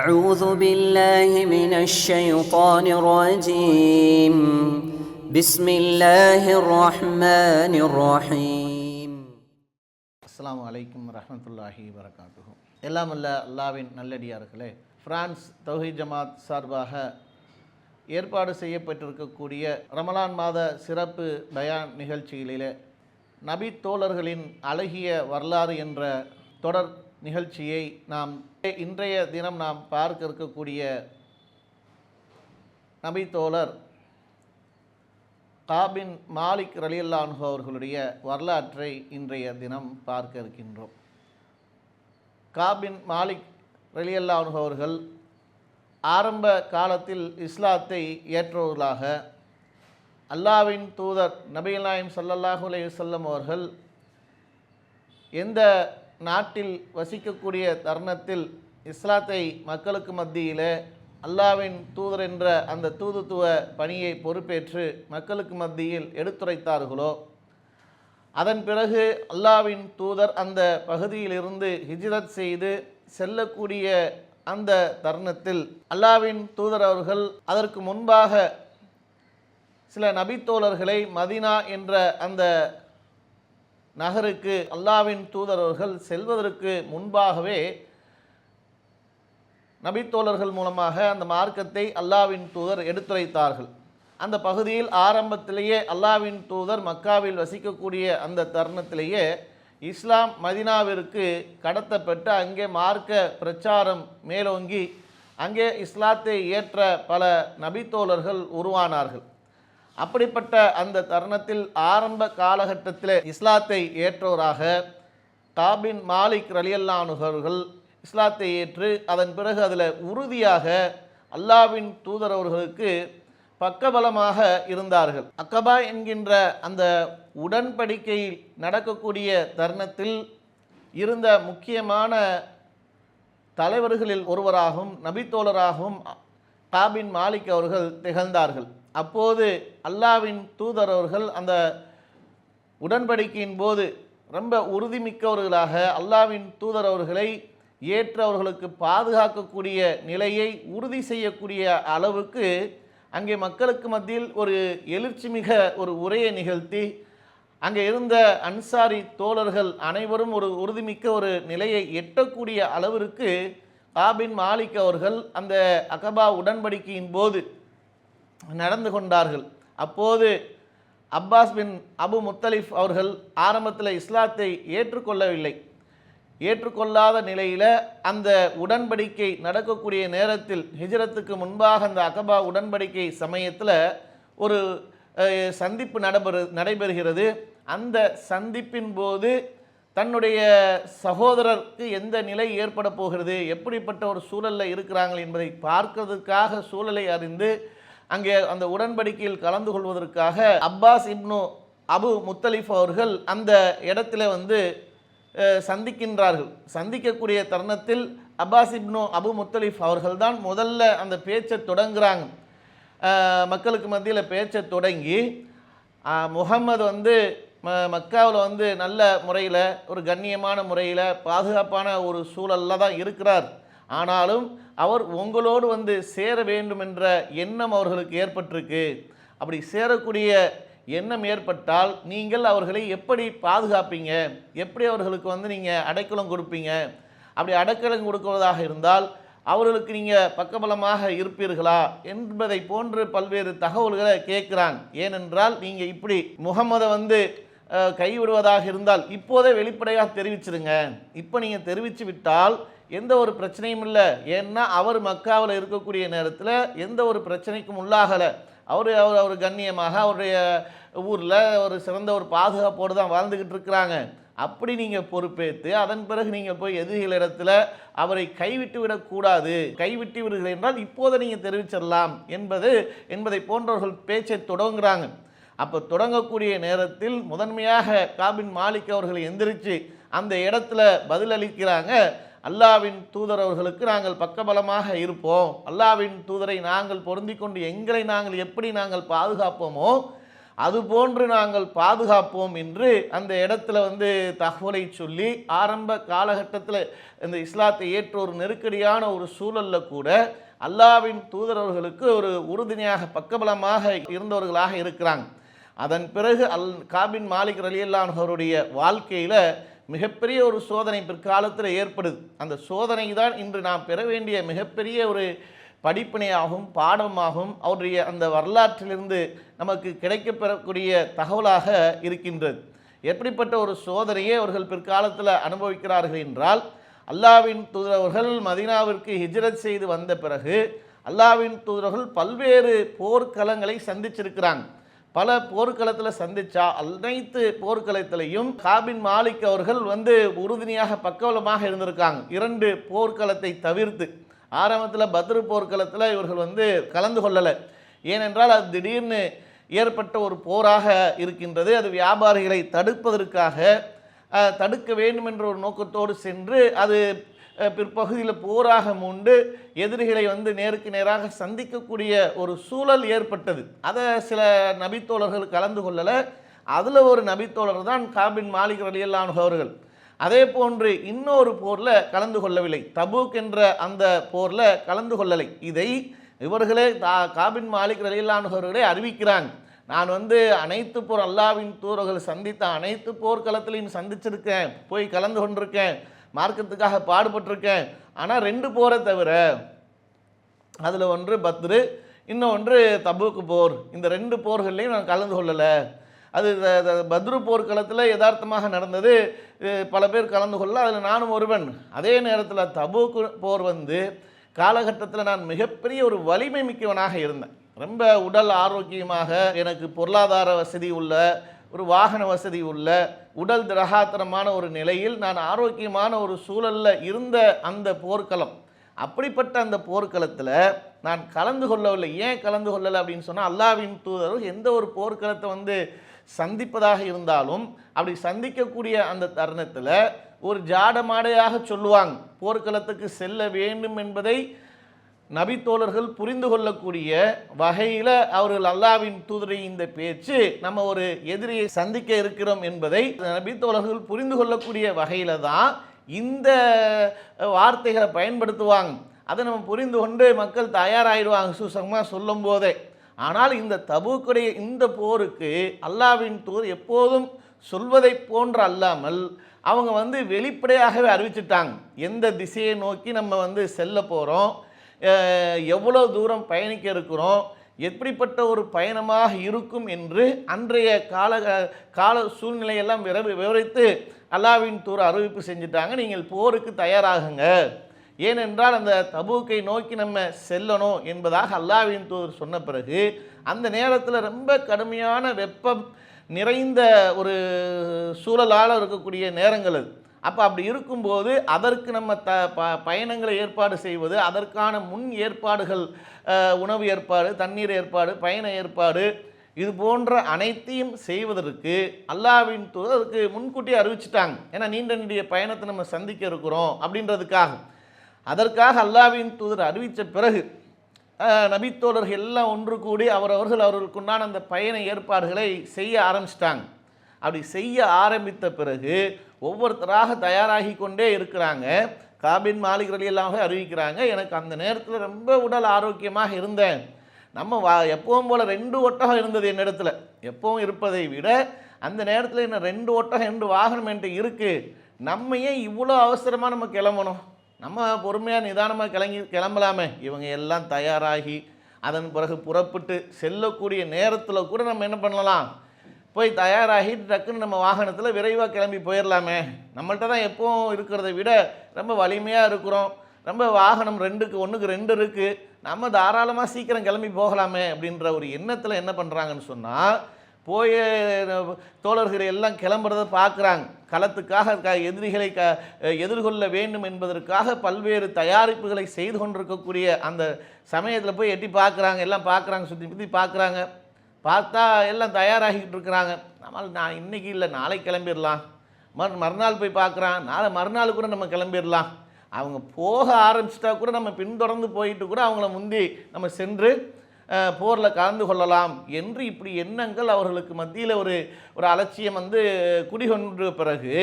أعوذ بالله من الشيطان الرجيم بسم الله الرحمن الرحيم அஸ்ஸலாமு அலைக்கும் வரஹ்மத்துல்லாஹி வபரகாத்துஹு. எல்லாம் அல்ல அல்லாஹ்வின் நல்லடியார்களே, பிரான்ஸ் தௌஹீத் ஜமாத் சார்பாக ஏற்பாடு செய்யப்பட்டிருக்கக்கூடிய ரமலான் மாத சிறப்பு பயான் நிகழ்ச்சிகளிலே நபி தோழர்களின் அழகிய வரலாறு என்ற தொடர் நிகழ்ச்சியை நாம் இன்றைய தினம் நாம் பார்க்க இருக்கக்கூடிய நபி தோழர் காபின் மாலிக் ரலியல்லாஹு அன்ஹு அவர்களுடைய வரலாற்றை இன்றைய தினம் பார்க்க இருக்கின்றோம். காபின் மாலிக் ரலியல்லாஹு அன்ஹு அவர்கள் ஆரம்ப காலத்தில் இஸ்லாத்தை ஏற்றவர்களாக அல்லாஹ்வின் தூதர் நபிகள் நாயகம் ஸல்லல்லாஹு அலைஹி வஸல்லம் அவர்கள் எந்த நாட்டில் வசிக்கக்கூடிய தருணத்தில் இஸ்லாத்தை மக்களுக்கு மத்தியிலே அல்லாஹ்வின் தூதர் என்ற அந்த தூதுத்துவ பணியை பொறுப்பேற்று மக்களுக்கு மத்தியில் எடுத்துரைத்தார்களோ, அதன் பிறகு அல்லாஹ்வின் தூதர் அந்த பகுதியிலிருந்து ஹிஜ்ரத் செய்து செல்லக்கூடிய அந்த தருணத்தில் அல்லாஹ்வின் தூதர் அவர்கள் அதற்கு முன்பாக சில நபித்தோழர்களை மதீனா என்ற அந்த நகருக்கு அல்லாஹ்வின் தூதர் அவர்கள் செல்வதற்கு முன்பாகவே நபித்தோழர்கள் மூலமாக அந்த மார்க்கத்தை அல்லாஹ்வின் தூதர் எடுத்துரைத்தார்கள். அந்த பகுதியில் ஆரம்பத்திலேயே அல்லாஹ்வின் தூதர் மக்காவில் வசிக்கக்கூடிய அந்த தருணத்திலேயே இஸ்லாம் மதீனாவிற்கு கடத்தப்பட்டு அங்கே மார்க்க பிரச்சாரம் மேலோங்கி அங்கே இஸ்லாத்தை ஏற்ற பல நபித்தோழர்கள் உருவானார்கள். அப்படிப்பட்ட அந்த தருணத்தில் ஆரம்ப காலகட்டத்தில் இஸ்லாத்தை ஏற்றவராக காபின் மாலிக் ரலியல்லாஹு அன்ஹு அவர்கள் இஸ்லாத்தை ஏற்று அதன் பிறகு அதில் உறுதியாக அல்லாஹ்வின் தூதர் அவர்களுக்கு பக்கபலமாக இருந்தார்கள். அக்கபா என்கின்ற அந்த உடன்படிக்கையில் நடக்கக்கூடிய தருணத்தில் இருந்த முக்கியமான தலைவர்களில் ஒருவராகவும் நபித்தோழராகவும் காபின் மாலிக் அவர்கள் திகழ்ந்தார்கள். அப்போது அல்லாஹ்வின் தூதர் அவர்கள் அந்த உடன்படிக்கையின் போது ரொம்ப உறுதிமிக்கவர்களாக அல்லாஹ்வின் தூதர் அவர்களை ஏற்று அவர்களுக்கு பாதுகாக்கக்கூடிய நிலையை உறுதி செய்யக்கூடிய அளவுக்கு அங்கே மக்களுக்கு மத்தியில் ஒரு எழுச்சி மிக ஒரு உரையை நிகழ்த்தி அங்கே இருந்த அன்சாரி தோழர்கள் அனைவரும் ஒரு உறுதிமிக்க ஒரு நிலையை எட்டக்கூடிய அளவிற்கு காபின் மாலிக் அவர்கள் அந்த அகபா உடன்படிக்கையின் போது நடந்து கொண்டார்கள். அப்போது அப்பாஸ் பின் அபு முத்தலிஃப் அவர்கள் ஆரம்பத்தில் இஸ்லாத்தை ஏற்றுக்கொள்ளவில்லை. ஏற்றுக்கொள்ளாத நிலையில் அந்த உடன்படிக்கை நடக்கக்கூடிய நேரத்தில் ஹிஜ்ரத்துக்கு முன்பாக அந்த அகபா உடன்படிக்கை சமயத்தில் ஒரு சந்திப்பு நடைபெறுகிறது. அந்த சந்திப்பின் போது தன்னுடைய சகோதரருக்கு எந்த நிலை ஏற்பட போகிறது, எப்படிப்பட்ட ஒரு சூழலில் இருக்கிறாங்க என்பதை பார்க்கிறதுக்காக சூழலை அறிந்து அங்கே அந்த உடன்படிக்கையில் கலந்து கொள்வதற்காக அப்பாஸ் இப்னு அபு முத்தலிஃப் அவர்கள் அந்த இடத்துல சந்திக்கின்றார்கள். சந்திக்கக்கூடிய தருணத்தில் அப்பாஸ் இப்னு அபு முத்தலிஃப் அவர்கள் தான் முதல்ல அந்த பேச்சை தொடங்குறாங்க. மக்களுக்கு மத்தியில் பேச்சை தொடங்கி முஹம்மது மக்காவில் நல்ல முறையில் ஒரு கண்ணியமான முறையில் பாதுகாப்பான ஒரு சூழலில் தான் இருக்கிறார். ஆனாலும் அவர் உங்களோடு சேர வேண்டும் என்ற எண்ணம் அவர்களுக்கு ஏற்பட்டிருக்கு. அப்படி சேரக்கூடிய எண்ணம் ஏற்பட்டால் நீங்கள் அவர்களை எப்படி பாதுகாப்பீங்க, எப்படி அவர்களுக்கு நீங்கள் அடைக்கலம் கொடுப்பீங்க, அப்படி அடைக்கலம் கொடுக்குவதாக இருந்தால் அவர்களுக்கு நீங்கள் பக்கபலமாக இருப்பீர்களா என்பதை போன்று பல்வேறு தகவல்களை கேட்குறாங்க. ஏனென்றால் நீங்கள் இப்படி முகம்மதை கைவிடுவதாக இருந்தால் இப்போதே வெளிப்படையாக தெரிவிச்சிருங்க. இப்போ நீங்கள் தெரிவித்து விட்டால் எந்த ஒரு பிரச்சனையும் இல்லை. ஏன்னா அவர் மக்காவில் இருக்கக்கூடிய நேரத்தில் எந்த ஒரு பிரச்சனைக்கும் உள்ளாகலை. அவர் கண்ணியமாக அவருடைய ஊரில் ஒரு சிறந்த ஒரு பாதுகாப்போடு தான் வாழ்ந்துக்கிட்டு இருக்கிறாங்க. அப்படி நீங்கள் பொறுப்பேற்று அதன் பிறகு நீங்கள் போய் எதிரிகளிடத்தில் அவரை கைவிட்டு விடக்கூடாது. கைவிட்டு விடுகிறீர்கள் என்றால் இப்போதை நீங்கள் தெரிவிச்சிடலாம் என்பதை போன்றவர்கள் பேச்சை தொடங்குறாங்க. அப்போ தொடங்கக்கூடிய நேரத்தில் முதன்மையாக காபின் மாலிக் அவர்கள் எந்திரிச்சு அந்த இடத்துல பதிலளிக்கிறாங்க. அல்லாஹ்வின் தூதர் அவர்களுக்கு நாங்கள் பக்கபலமாக இருப்போம். அல்லாஹ்வின் தூதரை நாங்கள் பொருந்தி கொண்டு எங்களை நாங்கள் எப்படி பாதுகாப்போமோ அதுபோன்று நாங்கள் பாதுகாப்போம் என்று அந்த இடத்துல வந்து தகவலை சொல்லி, ஆரம்ப காலகட்டத்தில் இந்த இஸ்லாத்தை ஏற்ற ஒரு நெருக்கடியான ஒரு சூழலில் கூட அல்லாஹ்வின் தூதரவர்களுக்கு ஒரு உறுதுணையாக பக்கபலமாக இருந்தவர்களாக இருக்கிறாங்க. அதன் பிறகு காபின் மாலிக் ரலியல்லாஹு அன்ஹு அவருடைய வாழ்க்கையில் மிகப்பெரிய ஒரு சோதனை பிற்காலத்தில் ஏற்படுது. அந்த சோதனை தான் இன்று நாம் பெற வேண்டிய மிகப்பெரிய ஒரு படிப்பினையாகவும் பாடமாகவும் அவருடைய அந்த வரலாற்றிலிருந்து நமக்கு கிடைக்கப்பெறக்கூடிய தகவலாக இருக்கின்றது. எப்படிப்பட்ட ஒரு சோதனையை அவர்கள் பிற்காலத்தில் அனுபவிக்கிறார்கள் என்றால், அல்லாஹ்வின் தூதரவர்கள் மதீனாவிற்கு ஹிஜ்ரத் செய்து வந்த பிறகு அல்லாஹ்வின் தூதரவர்கள் பல்வேறு போர்க்களங்களை சந்திச்சிருக்கிறாங்க. பல போர்க்களத்தில் சந்திச்சா அனைத்து போர்க்களத்திலையும் காபின் மாலிக் அவர்கள் வந்து உறுதுணையாக பக்கபலமாக இருந்திருக்காங்க. 2 போர்க்களத்தை தவிர்த்து ஆரம்பத்தில் பத்ரு போர்க்களத்தில் இவர்கள் வந்து கலந்து கொள்ளலை. ஏனென்றால் அது திடீர்னு ஏற்பட்ட ஒரு போராக இருக்கின்றது. அது வியாபாரிகளை தடுப்பதற்காக தடுக்க வேண்டும் என்ற ஒரு நோக்கத்தோடு சென்று அது பிற்பகுதியில் போராக மூண்டு எதிரிகளை வந்து நேருக்கு நேராக சந்திக்கக்கூடிய ஒரு சூழல் ஏற்பட்டது. அதை சில நபித்தோழர்கள் கலந்து கொள்ளலை. அதில் ஒரு நபித்தோழர் தான் காபின் மாலிக் ரலியல்லாஹு அன்ஹு அவர்கள். அதே போன்று இன்னொரு போரில் கலந்து கொள்ளவில்லை. தபூக் என்ற அந்த போரில் கலந்து கொள்ளலை. இதை இவர்களே காபின் மாலிக் ரலியல்லாஹு அன்ஹு அவர்களே அறிவிக்கிறாங்க. நான் வந்து அனைத்து போர் அல்லாஹ்வின் தூதர்கள் சந்தித்த அனைத்து போர்க்களத்திலையும் சந்திச்சிருக்கேன், போய் கலந்து கொண்டிருக்கேன், மார்க்கத்துக்காக பாடுபட்டிருக்கேன். ஆனால் 2 போரை தவிர, அதில் ஒன்று பத்ரு, இன்னொன்று தபூக்கு போர், இந்த 2 போர்கள்லையும் நான் கலந்து கொள்ளலை. அது பத்ரு போர்க்களத்தில் யதார்த்தமாக நடந்தது. பல பேர் கலந்து கொள்ள, அதில் நானும் ஒருவன். அதே நேரத்தில் தபூக்கு போர் வந்து காலகட்டத்தில் நான் மிகப்பெரிய ஒரு வலிமை மிக்கவனாக இருந்தேன். ரொம்ப உடல் ஆரோக்கியமாக, எனக்கு பொருளாதார வசதி உள்ள, ஒரு வாகன வசதி உள்ள, உடல் திரகாத்திரமான ஒரு நிலையில் நான் ஆரோக்கியமான ஒரு சூழலில் இருந்த அந்த போர்க்களம். அப்படிப்பட்ட அந்த போர்க்களத்தில் நான் கலந்து கொள்ளவில்லை. ஏன் கலந்து கொள்ளலை அப்படின்னு சொன்னால், அல்லாஹ்வின் தூதர் எந்த ஒரு போர்க்களத்தை வந்து சந்திப்பதாக இருந்தாலும் அப்படி சந்திக்கக்கூடிய அந்த தருணத்தில் ஒரு ஜாடமாடையாக சொல்லுவாங்க. போர்க்களத்துக்கு செல்ல வேண்டும் என்பதை நபித்தோழர்கள் புரிந்து கொள்ளக்கூடிய வகையில் அவர்கள் அல்லாஹ்வின் தூதரை இந்த பேச்சு நம்ம ஒரு எதிரியை சந்திக்க இருக்கிறோம் என்பதை நபித்தோழர்கள் புரிந்து கொள்ளக்கூடிய வகையில் தான் இந்த வார்த்தைகளை பயன்படுத்துவாங்க. அதை நம்ம புரிந்து கொண்டு மக்கள் தயாராகிடுவாங்க சுசகமாக சொல்லும் போதே. ஆனால் இந்த தபூக்குடைய இந்த போருக்கு அல்லாஹ்வின் தூதர் எப்போதும் சொல்வதை போன்று அல்லாமல் அவங்க வந்து வெளிப்படையாகவே அறிவிச்சிட்டாங்க. எந்த திசையை நோக்கி நம்ம வந்து செல்ல போகிறோம், எவ்வளோ தூரம் பயணிக்க இருக்கிறோம், எப்படிப்பட்ட ஒரு பயணமாக இருக்கும் என்று அன்றைய கால சூழ்நிலையெல்லாம் விவரித்து அல்லாஹ்வின் தூதர் அறிவிப்பு செஞ்சுட்டாங்க. நீங்கள் போருக்கு தயாராகுங்க, ஏனென்றால் அந்த தபூக்கை நோக்கி நம்ம செல்லணும் என்பதாக அல்லாஹ்வின் தூதர் சொன்ன பிறகு அந்த நேரத்தில் ரொம்ப கடுமையான வெப்பம் நிறைந்த ஒரு சூழலால் இருக்கக்கூடிய நேரங்கள் அது. அப்போ அப்படி இருக்கும்போது அதற்கு நம்ம பயணங்களை ஏற்பாடு செய்வது, அதற்கான முன் ஏற்பாடுகள், உணவு ஏற்பாடு, தண்ணீர் ஏற்பாடு, பயண ஏற்பாடு, இது போன்ற அனைத்தையும் செய்வதற்கு அல்லாஹ்வின் தூதர் அதுக்கு முன்கூட்டியே அறிவிச்சிட்டாங்க. ஏன்னா நீண்ட பயணத்தை நம்ம சந்திக்க இருக்கிறோம் அப்படின்றதுக்காக. அதற்காக அல்லாஹ்வின் தூதர் அறிவித்த பிறகு நபித்தோழர்கள் எல்லாம் ஒன்று கூடி அவர்களுக்குண்டான அந்த பயண ஏற்பாடுகளை செய்ய ஆரம்பிச்சிட்டாங்க. அப்படி செய்ய ஆரம்பித்த பிறகு ஒவ்வொருத்தராக தயாராகி கொண்டே இருக்கிறாங்க. காபின் மாலிக் ரலியல்லாஹு அன்ஹு அறிவிக்கிறாங்க, எனக்கு அந்த நேரத்தில் ரொம்ப உடல் ஆரோக்கியமாக இருந்தேன். நம்ம எப்பவும் போல் 2 ஒட்டகம் இருந்தது என்னிடத்துல. எப்பவும் இருப்பதை விட அந்த நேரத்தில் என்ன 2 ஒட்டகம் 2 வாகனம் என்கிட்ட இருக்குது. நம்ம ஏன் இவ்வளோ அவசரமாக நம்ம கிளம்பணும், நம்ம பொறுமையாக நிதானமாக கிளம்பலாமே. இவங்க எல்லாம் தயாராகி அதன் பிறகு புறப்பட்டு செல்லக்கூடிய நேரத்தில் கூட நம்ம என்ன பண்ணலாம், போய் தயாராகிட்டு டக்குன்னு நம்ம வாகனத்தில் விரைவாக கிளம்பி போயிடலாமே. நம்மள்கிட்ட தான் எப்போவும் இருக்கிறத விட ரொம்ப வலிமையாக இருக்கிறோம், ரொம்ப வாகனம் 2க்கு 1க்கு 2 இருக்குது, நம்ம தாராளமாக சீக்கிரம் கிளம்பி போகலாமே அப்படின்ற ஒரு எண்ணத்தில் என்ன பண்ணுறாங்கன்னு சொன்னால், போய் தோழர்களை எல்லாம் கிளம்புறதை பார்க்குறாங்க. களத்துக்காக எதிரிகளை எதிர்கொள்ள வேண்டும் என்பதற்காக பல்வேறு தயாரிப்புகளை செய்து கொண்டிருக்கக்கூடிய அந்த சமயத்தில் போய் எட்டி பார்க்குறாங்க. எல்லாம் பார்க்குறாங்க, சுற்றி பார்க்குறாங்க. பார்த்தா எல்லாம் தயாராகிக்கிட்டு இருக்கிறாங்க. நான் இன்றைக்கி இல்லை நாளைக்கு கிளம்பிடலாம், மறுநாள் போய் பார்க்குறான், மறுநாள் கூட நம்ம கிளம்பிடலாம். அவங்க போக ஆரம்பிச்சிட்டா கூட நம்ம பின்தொடர்ந்து போயிட்டு கூட அவங்கள முந்தி நம்ம சென்று போரில் கலந்து கொள்ளலாம் என்று இப்படி எண்ணங்கள் அவர்களுக்கு மத்தியில் ஒரு அலட்சியம் வந்து குடிகொண்ட பிறகு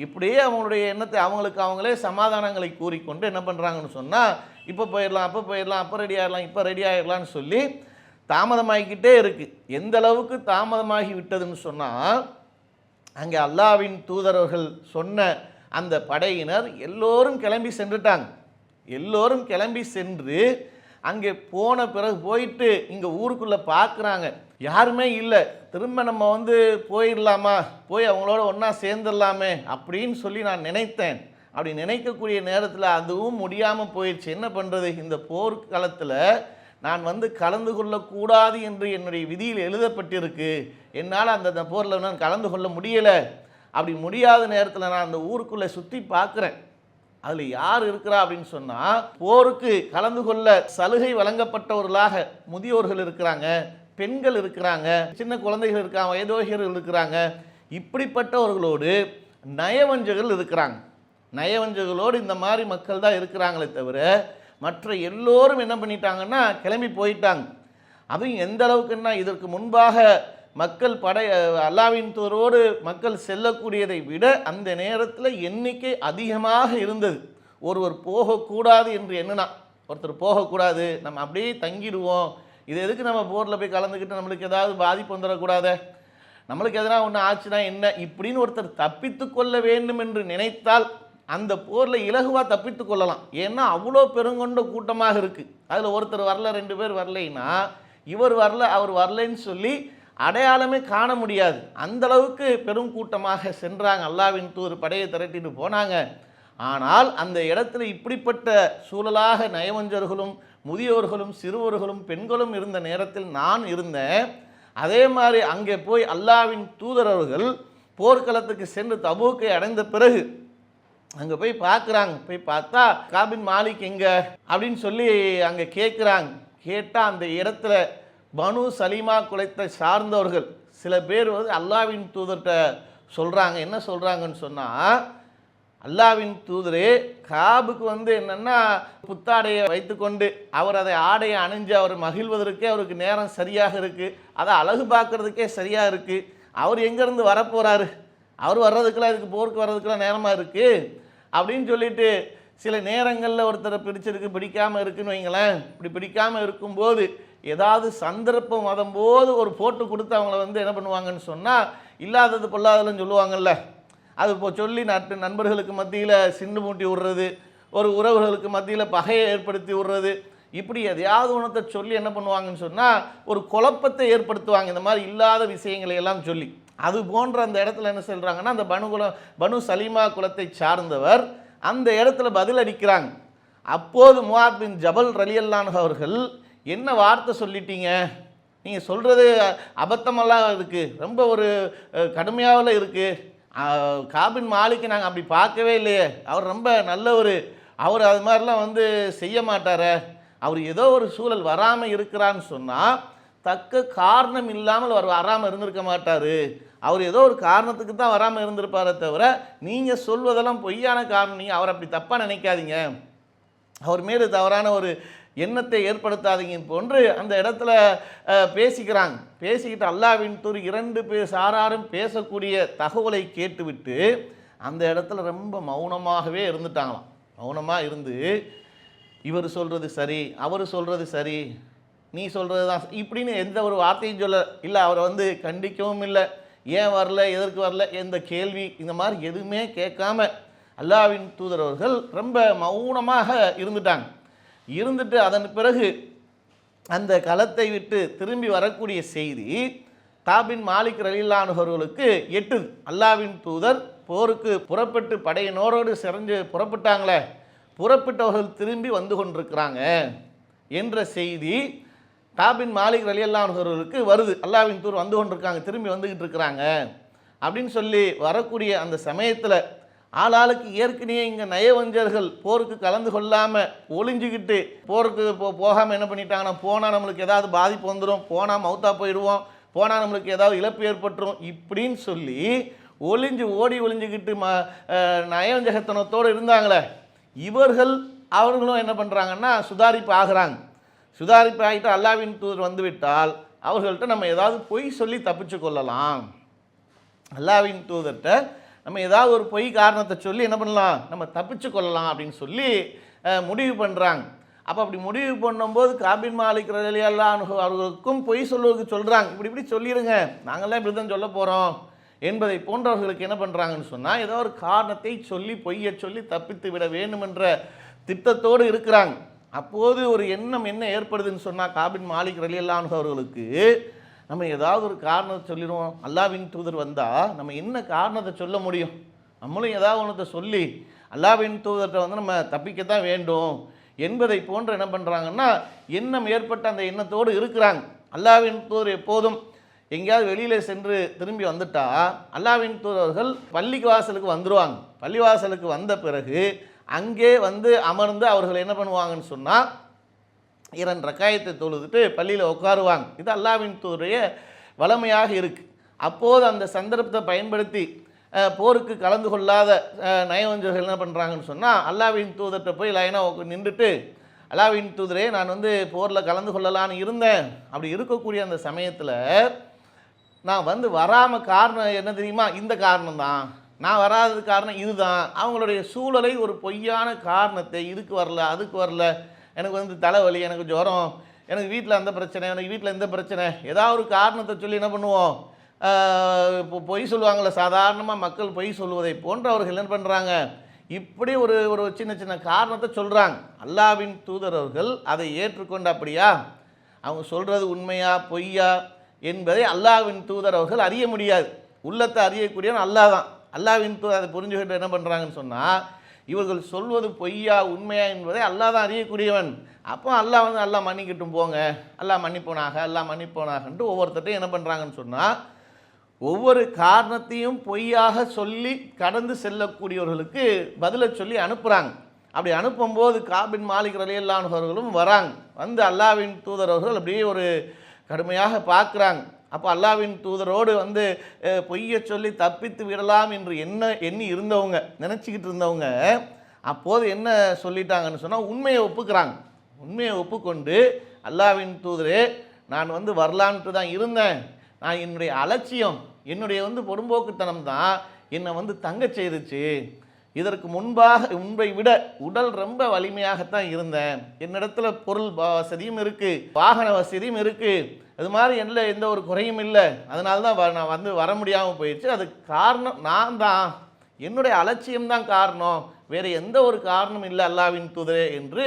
இப்படியே அவங்களுடைய எண்ணத்தை அவங்களுக்கு அவங்களே சமாதானங்களை கூறிக்கொண்டு என்ன பண்ணுறாங்கன்னு சொன்னால் இப்போ போயிடலாம், அப்போ போயிடலாம், அப்போ ரெடி ஆகிடலாம், இப்போ ரெடி ஆகிடலான்னு சொல்லி தாமதமாகிக்கிட்டே இருக்குது. எந்த அளவுக்கு தாமதமாகி விட்டதுன்னு சொன்னால், அங்கே அல்லாஹ்வின் தூதரவர்கள் சொன்ன அந்த படையினர் எல்லோரும் கிளம்பி சென்றுட்டாங்க. எல்லோரும் கிளம்பி சென்று அங்கே போன பிறகு போயிட்டு இங்கே ஊருக்குள்ளே பார்க்குறாங்க, யாருமே இல்லை. திரும்ப நம்ம வந்து போயிடலாமா, போய் அவங்களோட ஒன்றா சேர்ந்துடலாமே அப்படின்னு சொல்லி நான் நினைத்தேன். அப்படி நினைக்கக்கூடிய நேரத்தில் அதுவும் முடியாமல் போயிடுச்சு. என்ன பண்ணுறது, இந்த போர்க்காலத்தில் நான் வந்து கலந்து கொள்ளக்கூடாது என்று என்னுடைய விதியில் எழுதப்பட்டிருக்கு. என்னால் அந்த போரில் நான் கலந்து கொள்ள முடியலை. அப்படி முடியாத நேரத்தில் நான் அந்த ஊருக்குள்ளே சுற்றி பார்க்குறேன். அதில் யார் இருக்கிறா அப்படின்னு சொன்னால், போருக்கு கலந்து கொள்ள சலுகை வழங்கப்பட்டவர்களாக முதியோர்கள் இருக்கிறாங்க, பெண்கள் இருக்கிறாங்க, சின்ன குழந்தைகள் இருக்காங்க, வயதோகிகள் இருக்கிறாங்க. இப்படிப்பட்டவர்களோடு நயவஞ்சகர்கள் இருக்கிறாங்க. நயவஞ்சகர்களோடு இந்த மாதிரி மக்கள் தான் இருக்கிறாங்களே தவிர மற்ற எல்லோரும் என்ன பண்ணிட்டாங்கன்னா கிளம்பி போயிட்டாங்க. அதுவும் எந்த அளவுக்குன்னா, இதற்கு முன்பாக மக்கள் அல்லாஹ்வின் தூதரோடு மக்கள் செல்லக்கூடியதை விட அந்த நேரத்தில் எண்ணிக்கை அதிகமாக இருந்தது. ஒருவர் போகக்கூடாது என்று எண்ணினா, ஒருத்தர் போகக்கூடாது, நம்ம அப்படியே தங்கிடுவோம், இது எதுக்கு நம்ம போரில் போய் கலந்துக்கிட்டு நம்மளுக்கு ஏதாவது பாதிப்பு வந்துடக்கூடாது, நம்மளுக்கு எதனா ஒன்று ஆச்சுன்னா என்ன, இப்படின்னு ஒருத்தர் தப்பித்து கொள்ள வேண்டும் என்று நினைத்தால் அந்த போரில் இலகுவாக தப்பித்து கொள்ளலாம். ஏன்னா அவ்வளோ பெருங்கொண்ட கூட்டமாக இருக்குது. அதில் ஒருத்தர் வரல, 2 பேர் வரலைன்னா இவர் வரல அவர் வரலைன்னு சொல்லி அடையாளமே காண முடியாது. அந்தளவுக்கு பெரும் கூட்டமாக சென்றாங்க. அல்லாஹ்வின் தூதர் படையை திரட்டிட்டு போனாங்க. ஆனால் அந்த இடத்துல இப்படிப்பட்ட சூழலாக நயவஞ்சர்களும் முதியோர்களும் சிறுவர்களும் பெண்களும் இருந்த நேரத்தில் நான் இருந்தேன். அதே மாதிரி அங்கே போய் அல்லாஹ்வின் தூதர் அவர்கள் போர்க்களத்துக்கு சென்று தபூக்கை அடைந்த பிறகு அங்கே போய் பார்க்குறாங்க. போய் பார்த்தா காபின் மாலிக் எங்கே அப்படின்னு சொல்லி அங்கே கேட்குறாங்க. கேட்டால் அந்த இடத்துல பனு சலீமா குலத்தை சார்ந்தவர்கள் சில பேர் வந்து அல்லாஹ்வின் தூதர்கிட்ட சொல்கிறாங்க. என்ன சொல்கிறாங்கன்னு சொன்னால், அல்லாஹ்வின் தூதரே, காபுக்கு வந்து என்னென்னா புத்தாடையை வைத்துக்கொண்டு அவர் அதை ஆடையை அணிஞ்சு அவர் மகிழ்வதற்கே அவருக்கு நேரம் சரியாக இருக்குது, அதை அழகு பார்க்குறதுக்கே சரியாக இருக்குது. அவர் எங்கேருந்து வரப்போகிறாரு, அவர் வர்றதுக்கெல்லாம் இதுக்கு போருக்கு வர்றதுக்கெல்லாம் நேரமாக இருக்குது அப்படின்னு சொல்லிட்டு சில நேரங்களில் ஒருத்தரை பிடிச்சிருக்கு பிடிக்காமல் இருக்குன்னு வைங்களேன். இப்படி பிடிக்காமல் இருக்கும்போது ஏதாவது சந்தர்ப்பம் வரும்போது ஒரு போட்டு கொடுத்து அவங்கள வந்து என்ன பண்ணுவாங்கன்னு சொன்னால், இல்லாதது பொல்லாததுன்னு சொல்லுவாங்கள்ல, அது இப்போ சொல்லி நண்பர்களுக்கு மத்தியில் சிண்டு மூட்டி விடுறது, ஒரு உறவுகளுக்கு மத்தியில் பகையை ஏற்படுத்தி விடுறது, இப்படி எதையாவது ஒன்றத்தை சொல்லி என்ன பண்ணுவாங்கன்னு சொன்னால் ஒரு குழப்பத்தை ஏற்படுத்துவாங்க. இந்த மாதிரி இல்லாத விஷயங்களை எல்லாம் சொல்லி அது போன்ற அந்த இடத்துல என்ன சொல்கிறாங்கன்னா, அந்த பனு சலீமா குலத்தை சார்ந்தவர் அந்த இடத்துல பதில் அளிக்கிறாங்க. அப்போது முஆத் பின் ஜபல் ரலியல்லாஹு அன்ஹு அவர்கள், என்ன வார்த்தை சொல்லிட்டீங்க, நீங்கள் சொல்கிறது அபத்தமெல்லாம் இருக்குது, ரொம்ப ஒரு கடுமையாவில் இருக்குது, காபின் மாலிக்கு நாங்கள் அப்படி பார்க்கவே இல்லையே, அவர் ரொம்ப நல்லவர், அவர் அது மாதிரிலாம் வந்து செய்ய மாட்டார், அவர் ஏதோ ஒரு சூழல் வராமல் இருக்கிறான்னு சொன்னால் தக்க காரணம் இல்லாமல் அவர் வராமல் இருந்திருக்க மாட்டார், அவர் ஏதோ ஒரு காரணத்துக்கு தான் வராமல் இருந்திருப்பாரே தவிர நீங்கள் சொல்வதெல்லாம் பொய்யான காரணம், நீங்கள் அவர் அப்படி தப்பாக நினைக்காதீங்க, அவர் மீது தவறான ஒரு எண்ணத்தை ஏற்படுத்தாதீங்க போன்று அந்த இடத்துல பேசிக்கிறாங்க. பேசிக்கிட்டு அல்லாஹ்வின் தூதர் 2 பேர் சாராரும் பேசக்கூடிய தகவலை கேட்டுவிட்டு அந்த இடத்துல ரொம்ப மௌனமாகவே இருந்துட்டாங்களாம். மௌனமாக இருந்து, இவர் சொல்கிறது சரி, அவர் சொல்கிறது சரி, நீ சொல்கிறது தான் இப்படின்னு எந்த ஒரு வார்த்தையும் சொல்ல இல்லை. அவரை வந்து கண்டிக்கவும் இல்லை, ஏன் வரல, எதற்கு வரல, எந்த கேள்வி இந்த மாதிரி எதுவுமே கேட்காம அல்லாஹ்வின் தூதர் அவர்கள் ரொம்ப மௌனமாக இருந்துட்டாங்க. இருந்துட்டு அதன் பிறகு அந்த களத்தை விட்டு திரும்பி வரக்கூடிய செய்தி காபின் மாலிக் ரலியல்லாஹு அன்ஹு அவர்களுக்கு எட்டுது. அல்லாஹ்வின் தூதர் போருக்கு புறப்பட்டு படையினோரோடு செறிஞ்சு புறப்பட்டாங்களே, புறப்பட்டவர்கள் திரும்பி வந்து கொண்டிருக்கிறாங்க என்ற செய்தி காபின் மாலிக் ரலியல்லாஹு அன்ஹு அவர்களுக்கு வருது. அல்லாஹ்வின் தூதர் வந்து கொண்டிருக்காங்க, திரும்பி வந்துக்கிட்டு இருக்கிறாங்க அப்படின்னு சொல்லி வரக்கூடிய அந்த சமயத்தில் ஆளாளுக்கு ஏற்கனவே இங்கே நயவஞ்சர்கள் போருக்கு கலந்து கொள்ளாமல் ஒளிஞ்சிக்கிட்டு போருக்கு போகாமல் என்ன பண்ணிட்டாங்கன்னா, போனால் நம்மளுக்கு ஏதாவது பாதிப்பு வந்துடும், போனால் மௌத்தா போயிடுவோம், போனால் நம்மளுக்கு ஏதாவது இழப்பு ஏற்பட்டுரும் இப்படின்னு சொல்லி ஒளிஞ்சுக்கிட்டு நயவஞ்சகத்தனத்தோடு இருந்தாங்களே, அவர்களும் என்ன பண்ணுறாங்கன்னா சுதாரிப்பு ஆகிறாங்க. சுதாரிப்பாகிட்டு அல்லாஹ்வின் தூதர் வந்துவிட்டால் அவர்கள்ட்ட நம்ம ஏதாவது பொய் சொல்லி தப்பிச்சு கொள்ளலாம். அல்லாஹ்வின் தூதர்கிட்ட நம்ம ஏதாவது ஒரு பொய் காரணத்தை சொல்லி என்ன பண்ணலாம், நம்ம தப்பிச்சு கொள்ளலாம் அப்படின்னு சொல்லி முடிவு பண்ணுறாங்க. அப்போ அப்படி முடிவு பண்ணும்போது காபின் மாலிக் ரலியல்லாஹு அன்ஹு அவர்களுக்கும் பொய் சொல்வதற்கு சொல்கிறாங்க. இப்படி சொல்லிடுங்க, நாங்கள்லாம் இப்படி தான் சொல்ல போகிறோம் என்பதை போன்றவர்களுக்கு என்ன பண்ணுறாங்கன்னு சொன்னால், ஏதோ ஒரு காரணத்தை சொல்லி பொய்யை சொல்லி தப்பித்து விட வேண்டும் என்ற திட்டத்தோடு இருக்கிறாங்க. அப்போது ஒரு எண்ணம் என்ன ஏற்படுதுன்னு சொன்னால், காபின் மாலிக் ரலியல்லாஹு அன்ஹு அவர்களுக்கு நம்ம ஏதாவது ஒரு காரணத்தை சொல்லிடுவோம், அல்லாஹ்வின் தூதர் வந்தால் நம்ம என்ன காரணத்தை சொல்ல முடியும், நம்மளும் ஏதாவது ஒன்றத்தை சொல்லி அல்லாஹ்வின் தூதர்கிட்ட வந்து நம்ம தப்பிக்கத்தான் வேண்டும் என்பதை போன்று என்ன பண்ணுறாங்கன்னா எண்ணம் ஏற்பட்ட அந்த எண்ணத்தோடு இருக்கிறாங்க. அல்லாஹ்வின் தூதர் எப்போதும் எங்கேயாவது வெளியில் சென்று திரும்பி வந்துட்டா அல்லாஹ்வின் தூதர்கள் பள்ளிக்கு வாசலுக்கு வந்துடுவாங்க. பள்ளி வாசலுக்கு வந்த பிறகு அங்கே வந்து அமர்ந்து அவர்கள் என்ன பண்ணுவாங்கன்னு சொன்னால் 2 ரக்காயத்தை தொழுதுட்டு பள்ளியில் உட்காருவாங்க. இது அல்லாஹ்வின் தூதருடைய வளமையாக இருக்குது. அப்போது அந்த சந்தர்ப்பத்தை பயன்படுத்தி போருக்கு கலந்து கொள்ளாத நயவஞ்சர்கள் என்ன பண்ணுறாங்கன்னு சொன்னால், அல்லாஹ்வின் தூதர்கிட்ட போய் லைனாக நின்றுட்டு, அல்லாஹ்வின் தூதரே நான் வந்து போரில் கலந்து கொள்ளலான்னு இருந்தேன், அப்படி இருக்கக்கூடிய அந்த சமயத்தில் நான் வந்து வராமல் காரணம் என்ன தெரியுமா, இந்த காரணம் தான், நான் வராதது காரணம் இதுதான். அவங்களுடைய சூழலை ஒரு பொய்யான காரணத்தை, இதுக்கு வரல அதுக்கு வரல, எனக்கு வந்து தலைவலி, எனக்கு ஜுரம், எனக்கு வீட்டில் அந்த பிரச்சனை, எனக்கு வீட்டில் இந்த பிரச்சனை, ஏதாவது ஒரு காரணத்தை சொல்லி என்ன பண்ணுவோம், இப்போ பொய் சொல்லுவாங்கள்ல, சாதாரணமாக மக்கள் பொய் சொல்லுவதை போன்று அவர்கள் என்ன பண்ணுறாங்க, இப்படி ஒரு சின்ன சின்ன காரணத்தை சொல்கிறாங்க. அல்லாஹ்வின் தூதர் அவர்கள் அதை ஏற்றுக்கொண்டு அப்படியா அவங்க சொல்கிறது உண்மையா பொய்யா என்பதை அல்லாஹ்வின் தூதர் அவர்கள் அறிய முடியாது. உள்ளத்தை அறியக்கூடியவன் அல்லாஹ் தான். அல்லாஹ்வின் தூதர் அதை புரிஞ்சுக்கிட்டு என்ன பண்ணுறாங்கன்னு சொன்னால், இவர்கள் சொல்வது பொய்யா உண்மையா என்பதை அல்லாஹ் தான் அறியக்கூடியவன். அப்போ அல்லாஹ் வந்து அல்லாஹ் மன்னிக்கிட்டும் போங்க, அல்லாஹ் மன்னிப்போனாக, அல்லாஹ் மன்னிப்போனாகன்ட்டு ஒவ்வொருத்தட்டையும் என்ன பண்ணுறாங்கன்னு சொன்னால், ஒவ்வொரு காரணத்தையும் பொய்யாக சொல்லி கடந்து செல்லக்கூடியவர்களுக்கு பதிலை சொல்லி அனுப்புகிறாங்க. அப்படி அனுப்பும்போது காபின் மாலிக் ரலியல்லாஹு அன்ஹு அவர்களும் வராங்க. வந்து அல்லாஹ்வின் தூதர் அவர்கள் அப்படியே ஒரு கடுமையாக பார்க்குறாங்க. அப்போ அல்லாஹ்வின் தூதரோடு வந்து பொய்யை சொல்லி தப்பித்து விடலாம் என்று எண்ணி இருந்தவங்க, நினச்சிக்கிட்டு இருந்தவங்க, அப்போது என்ன சொல்லிட்டாங்கன்னு சொன்னால் உண்மையை ஒப்புக்கிறாங்க. உண்மையை ஒப்புக்கொண்டு, அல்லாஹ்வின் தூதரே நான் வந்து வரலான்ட்டு தான் இருந்தேன், நான் என்னுடைய அலட்சியம், என்னுடைய வந்து பொடும்போக்குத்தனம் தான் என்னை வந்து தங்க செய்துச்சு, இதற்கு முன்பை விட உடல் ரொம்ப வலிமையாகத்தான் இருந்தேன், என்னிடத்துல பொருள் வசதியும் இருக்குது, வாகன வசதியும் இருக்குது, அது மாதிரி எந்த ஒரு குறையும் இல்லை, அதனால தான் நான் வந்து வர முடியாமல் போயிடுச்சு, அதுக்கு காரணம் நான் தான், என்னுடைய அலட்சியம்தான் காரணம், வேறு எந்த ஒரு காரணமும் இல்லை அல்லாஹ்வின் தூதரே என்று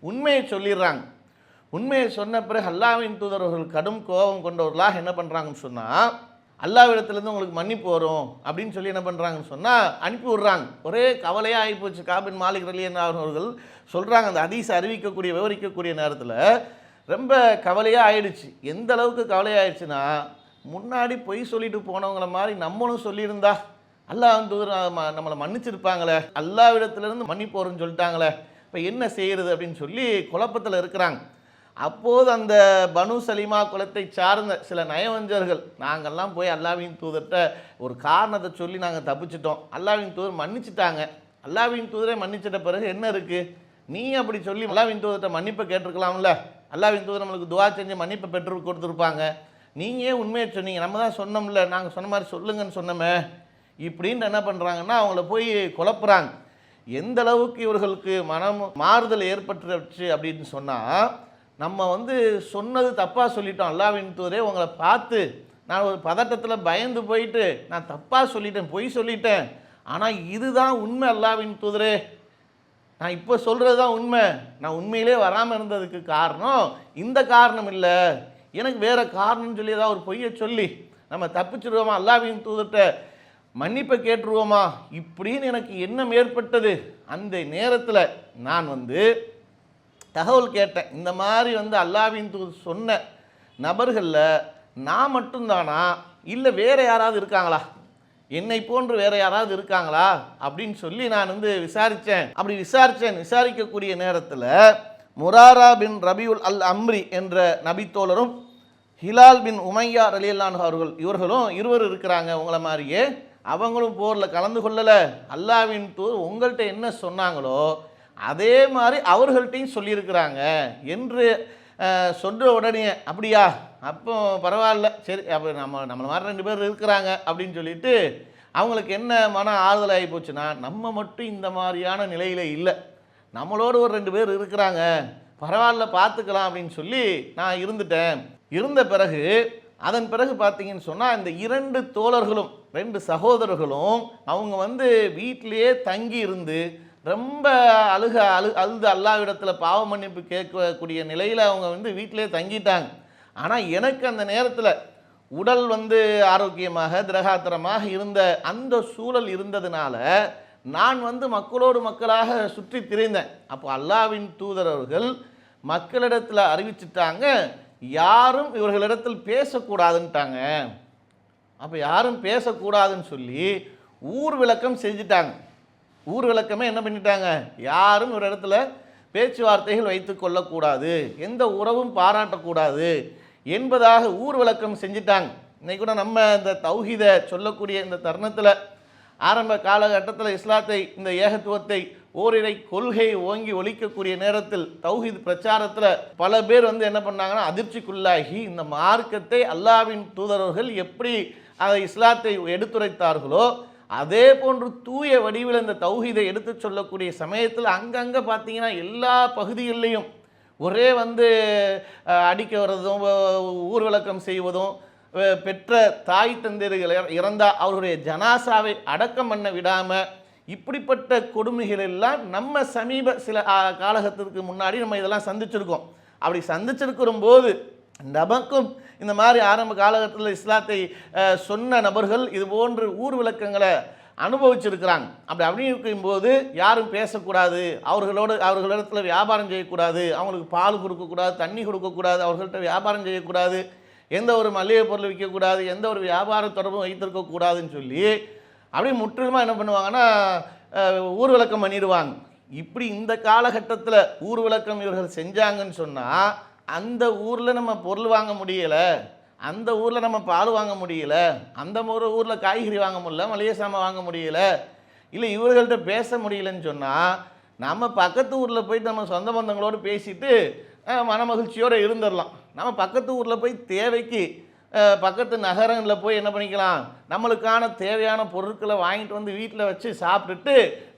உண்மையை சொல்லிடுறாங்க. உண்மையை சொன்ன பிறகு அல்லாஹ்வின் தூதர்கள் கடும் கோபம் கொண்டவர்களாக என்ன பண்ணுறாங்கன்னு சொன்னால், அல்லாஹ்விடத்துலேருந்து உங்களுக்கு மன்னிப்பு வரும் அப்படின்னு சொல்லி என்ன பண்ணுறாங்கன்னு சொன்னால் அனுப்பி விட்றாங்க. ஒரே கவலையாக ஆகிப்போச்சு. காபின் மாலிக் ரலியல்லாஹு அவர்கள் சொல்கிறாங்க, அந்த ஹதீஸை விவரிக்கக்கூடிய நேரத்தில் ரொம்ப கவலையாக ஆயிடுச்சு. எந்த அளவுக்கு கவலையாயிடுச்சுன்னா, முன்னாடி பொய் சொல்லிட்டு போனவங்கள மாதிரி நம்மளும் சொல்லியிருந்தா அல்லாஹ்வின் தூதர் நம்மளை மன்னிச்சிருப்பாங்களே, அல்லாஹ்விடத்துலேருந்து மன்னிப்பு வரும்னு சொல்லிட்டாங்களே, இப்போ என்ன செய்கிறது அப்படின்னு சொல்லி குழப்பத்தில் இருக்கிறாங்க. அப்போது அந்த பனு சலிமா குலத்தை சார்ந்த சில நயவஞ்சர்கள், நாங்கள்லாம் போய் அல்லாஹ்வின் தூதர்கிட்ட ஒரு காரணத்தை சொல்லி நாங்கள் தப்பிச்சிட்டோம், அல்லாஹ்வின் தூதர் மன்னிச்சிட்டாங்க, அல்லாஹ்வின் தூதரை மன்னிச்சிட்ட பிறகு என்ன இருக்குது, நீ அப்படி சொல்லி அல்லாஹ்வின் தூதர்கிட்ட மன்னிப்பை கேட்டிருக்கலாம்ல, அல்லாஹ்வின் தூதர் நம்மளுக்கு துவா செஞ்சு மன்னிப்பை பெற்று கொடுத்துருப்பாங்க, நீங்கள் உண்மையை சொன்னீங்க, நம்ம தான் சொன்னோம்ல, நாங்கள் சொன்ன மாதிரி சொல்லுங்கன்னு சொன்னோமே, இப்படின்னு என்ன பண்ணுறாங்கன்னா அவங்கள போய் குழப்புறாங்க. எந்த அளவுக்கு இவர்களுக்கு மனம் மாறுதல் ஏற்பட்டுருச்சு அப்படின்னு சொன்னால், நம்ம வந்து சொன்னது தப்பாக சொல்லிட்டோம், அல்லாஹ்வின் தூதரே உங்களை பார்த்து நான் ஒரு பதட்டத்தில் பயந்து போயிட்டு நான் தப்பாக சொல்லிட்டேன், பொய் சொல்லிட்டேன், ஆனால் இதுதான் உண்மை அல்லாஹ்வின் தூதரே, நான் இப்போ சொல்கிறது தான் உண்மை, நான் உண்மையிலே வராமல் இருந்ததுக்கு காரணம் இந்த காரணம் இல்லை, எனக்கு வேறு காரணம்னு சொல்லி ஏதாவது ஒரு பொய்யை சொல்லி நம்ம தப்பிச்சுடுவோமா, அல்லாஹ்வின் தூதர்கிட்ட மன்னிப்பை கேட்டுருவோமா, இப்படின்னு எனக்கு எண்ணம் ஏற்பட்டது. அந்த நேரத்தில் நான் வந்து தகவல் கேட்டேன், இந்த மாதிரி வந்து அல்லாஹ்வின் தூதர் சொன்ன நபர்களில் நான் மட்டும்தானா, இல்லை வேறு யாராவது இருக்காங்களா, என்னை போன்று வேறு யாராவது இருக்காங்களா அப்படின்னு சொல்லி நான் வந்து விசாரித்தேன். அப்படி விசாரிக்கக்கூடிய நேரத்தில் முராரா பின் ரபியுல் அல் அம்ரி என்ற நபித்தோழரும் ஹிலால் பின் உமையா ரலியல்லாஹு அன்ஹு அவர்கள், இவர்களும் இருவர் இருக்கிறாங்க உங்களை மாதிரியே, அவங்களும் போரில் கலந்து கொள்ளலை, அல்லாஹ்வின் தூதர் உங்கள்கிட்ட என்ன சொன்னாங்களோ அதே மாதிரி அவர்கள்ட்டையும் சொல்லியிருக்கிறாங்க என்று சொல்கிற உடனே அப்படியா, அப்போ பரவாயில்ல, சரி, அப்போ நம்மளை மாதிரி 2 பேர் இருக்கிறாங்க அப்படின்னு சொல்லிட்டு அவங்களுக்கு என்ன மன ஆறுதல் ஆகி போச்சுன்னா, நம்ம மட்டும் இந்த மாதிரியான நிலையில் இல்லை, நம்மளோட ஒரு 2 பேர் இருக்கிறாங்க, பரவாயில்ல பார்த்துக்கலாம் அப்படின்னு சொல்லி நான் இருந்துட்டேன். இருந்த பிறகு அதன் பிறகு பார்த்தீங்கன்னு சொன்னால் இந்த 2 தோழர்களும் 2 சகோதரர்களும் அவங்க வந்து வீட்டிலேயே தங்கி இருந்து ரொம்ப அழுது அல்லாஹ்விடத்தில் பாவ மன்னிப்பு கேட்கக்கூடிய நிலையில் அவங்க வந்து வீட்டிலே தங்கிட்டாங்க. ஆனால் எனக்கு அந்த நேரத்தில் உடல் வந்து ஆரோக்கியமாக திரகாத்திரமாக இருந்த அந்த சூழல் இருந்ததுனால நான் வந்து மக்களோடு மக்களாக சுற்றி திரிந்தேன். அப்போ அல்லாஹ்வின் தூதர் அவர்கள் மக்களிடத்தில் அறிவிச்சிட்டாங்க, யாரும் இவர்களிடத்தில் பேசக்கூடாதுன்ட்டாங்க. அப்போ யாரும் பேசக்கூடாதுன்னு சொல்லி ஊர் விளக்கம் செஞ்சுட்டாங்க. ஊர் விளக்கமே என்ன பண்ணிட்டாங்க, யாரும் ஒரு இடத்துல பேச்சுவார்த்தைகள் வைத்து கொள்ளக்கூடாது, எந்த உறவும் பாராட்டக்கூடாது என்பதாக ஊர் விளக்கம் செஞ்சிட்டாங்க. இன்னைக்கு கூட நம்ம இந்த தௌஹீதை சொல்லக்கூடிய இந்த தருணத்தில் ஆரம்ப காலகட்டத்தில் இஸ்லாத்தை, இந்த ஏகத்துவத்தை, ஓரிரை கொள்கையை ஓங்கி ஒழிக்கக்கூடிய நேரத்தில் தௌஹீத் பிரச்சாரத்தில் பல பேர் வந்து என்ன பண்ணாங்கன்னா அதிர்ச்சிக்குள்ளாகி இந்த மார்க்கத்தை அல்லாஹ்வின் தூதரவர்கள் எப்படி அதை இஸ்லாத்தை எடுத்துரைத்தார்களோ அதே போன்று தூய வடிவில் இந்த தௌஹீதை எடுத்து சொல்லக்கூடிய சமயத்தில் அங்கங்கே பார்த்தீங்கன்னா எல்லா பகுதிகளிலையும் ஒரே வந்து அடிக்க வர்றதும் ஊர் விளக்கம் செய்வதும் பெற்ற தாய் தந்தையர்கள் இறந்தால் அவருடைய ஜனாசாவை அடக்கம் பண்ண விடாமல் இப்படிப்பட்ட கொடுமைகள் எல்லாம் நம்ம சமீப சில காலகட்டத்திற்கு முன்னாடி நம்ம இதெல்லாம் சந்திச்சிருக்கோம். அப்படி சந்திச்சிருக்கிற போது நமக்கும் இந்த மாதிரி ஆரம்ப காலகட்டத்தில் இஸ்லாத்தை சொன்ன நபர்கள் இது போன்று ஊர் விளக்கங்களை அனுபவிச்சிருக்கிறாங்க. அப்படி இருக்கும்போது யாரும் பேசக்கூடாது, அவர்களிடத்தில் வியாபாரம் செய்யக்கூடாது, அவங்களுக்கு பால் கொடுக்கக்கூடாது, தண்ணி கொடுக்கக்கூடாது, அவர்கள்ட்ட வியாபாரம் செய்யக்கூடாது, எந்த ஒரு மளிகை பொருள் விற்கக்கூடாது, எந்த ஒரு வியாபார தொடர்பும் வைத்திருக்கக்கூடாதுன்னு சொல்லி அப்படியே முற்றிலுமாக என்ன பண்ணுவாங்கன்னா ஊர் விளக்கம் பண்ணிடுவாங்க. இப்படி இந்த காலகட்டத்தில் ஊர் விளக்கம் இவர்கள் செஞ்சாங்கன்னு சொன்னால் அந்த ஊரில் நம்ம பொருள் வாங்க முடியலை, அந்த ஊரில் நம்ம பால் வாங்க முடியலை, அந்த ஊரில் காய்கறி வாங்க முடியல, மளிகை சாமான் வாங்க முடியலை, இல்லை இவர்கள்ட்ட பேச முடியலன்னு சொன்னால் நம்ம பக்கத்து ஊரில் போயிட்டு நம்ம சொந்த பந்தங்களோடு பேசிட்டு மன மகிழ்ச்சியோடு இருந்துடலாம். நம்ம பக்கத்து ஊரில் போய் தேவைக்கு பக்கத்து நகரங்களில் போய் என்ன பண்ணிக்கலாம், நம்மளுக்கான தேவையான பொருட்களை வாங்கிட்டு வந்து வீட்டில் வச்சு சாப்பிட்டுட்டு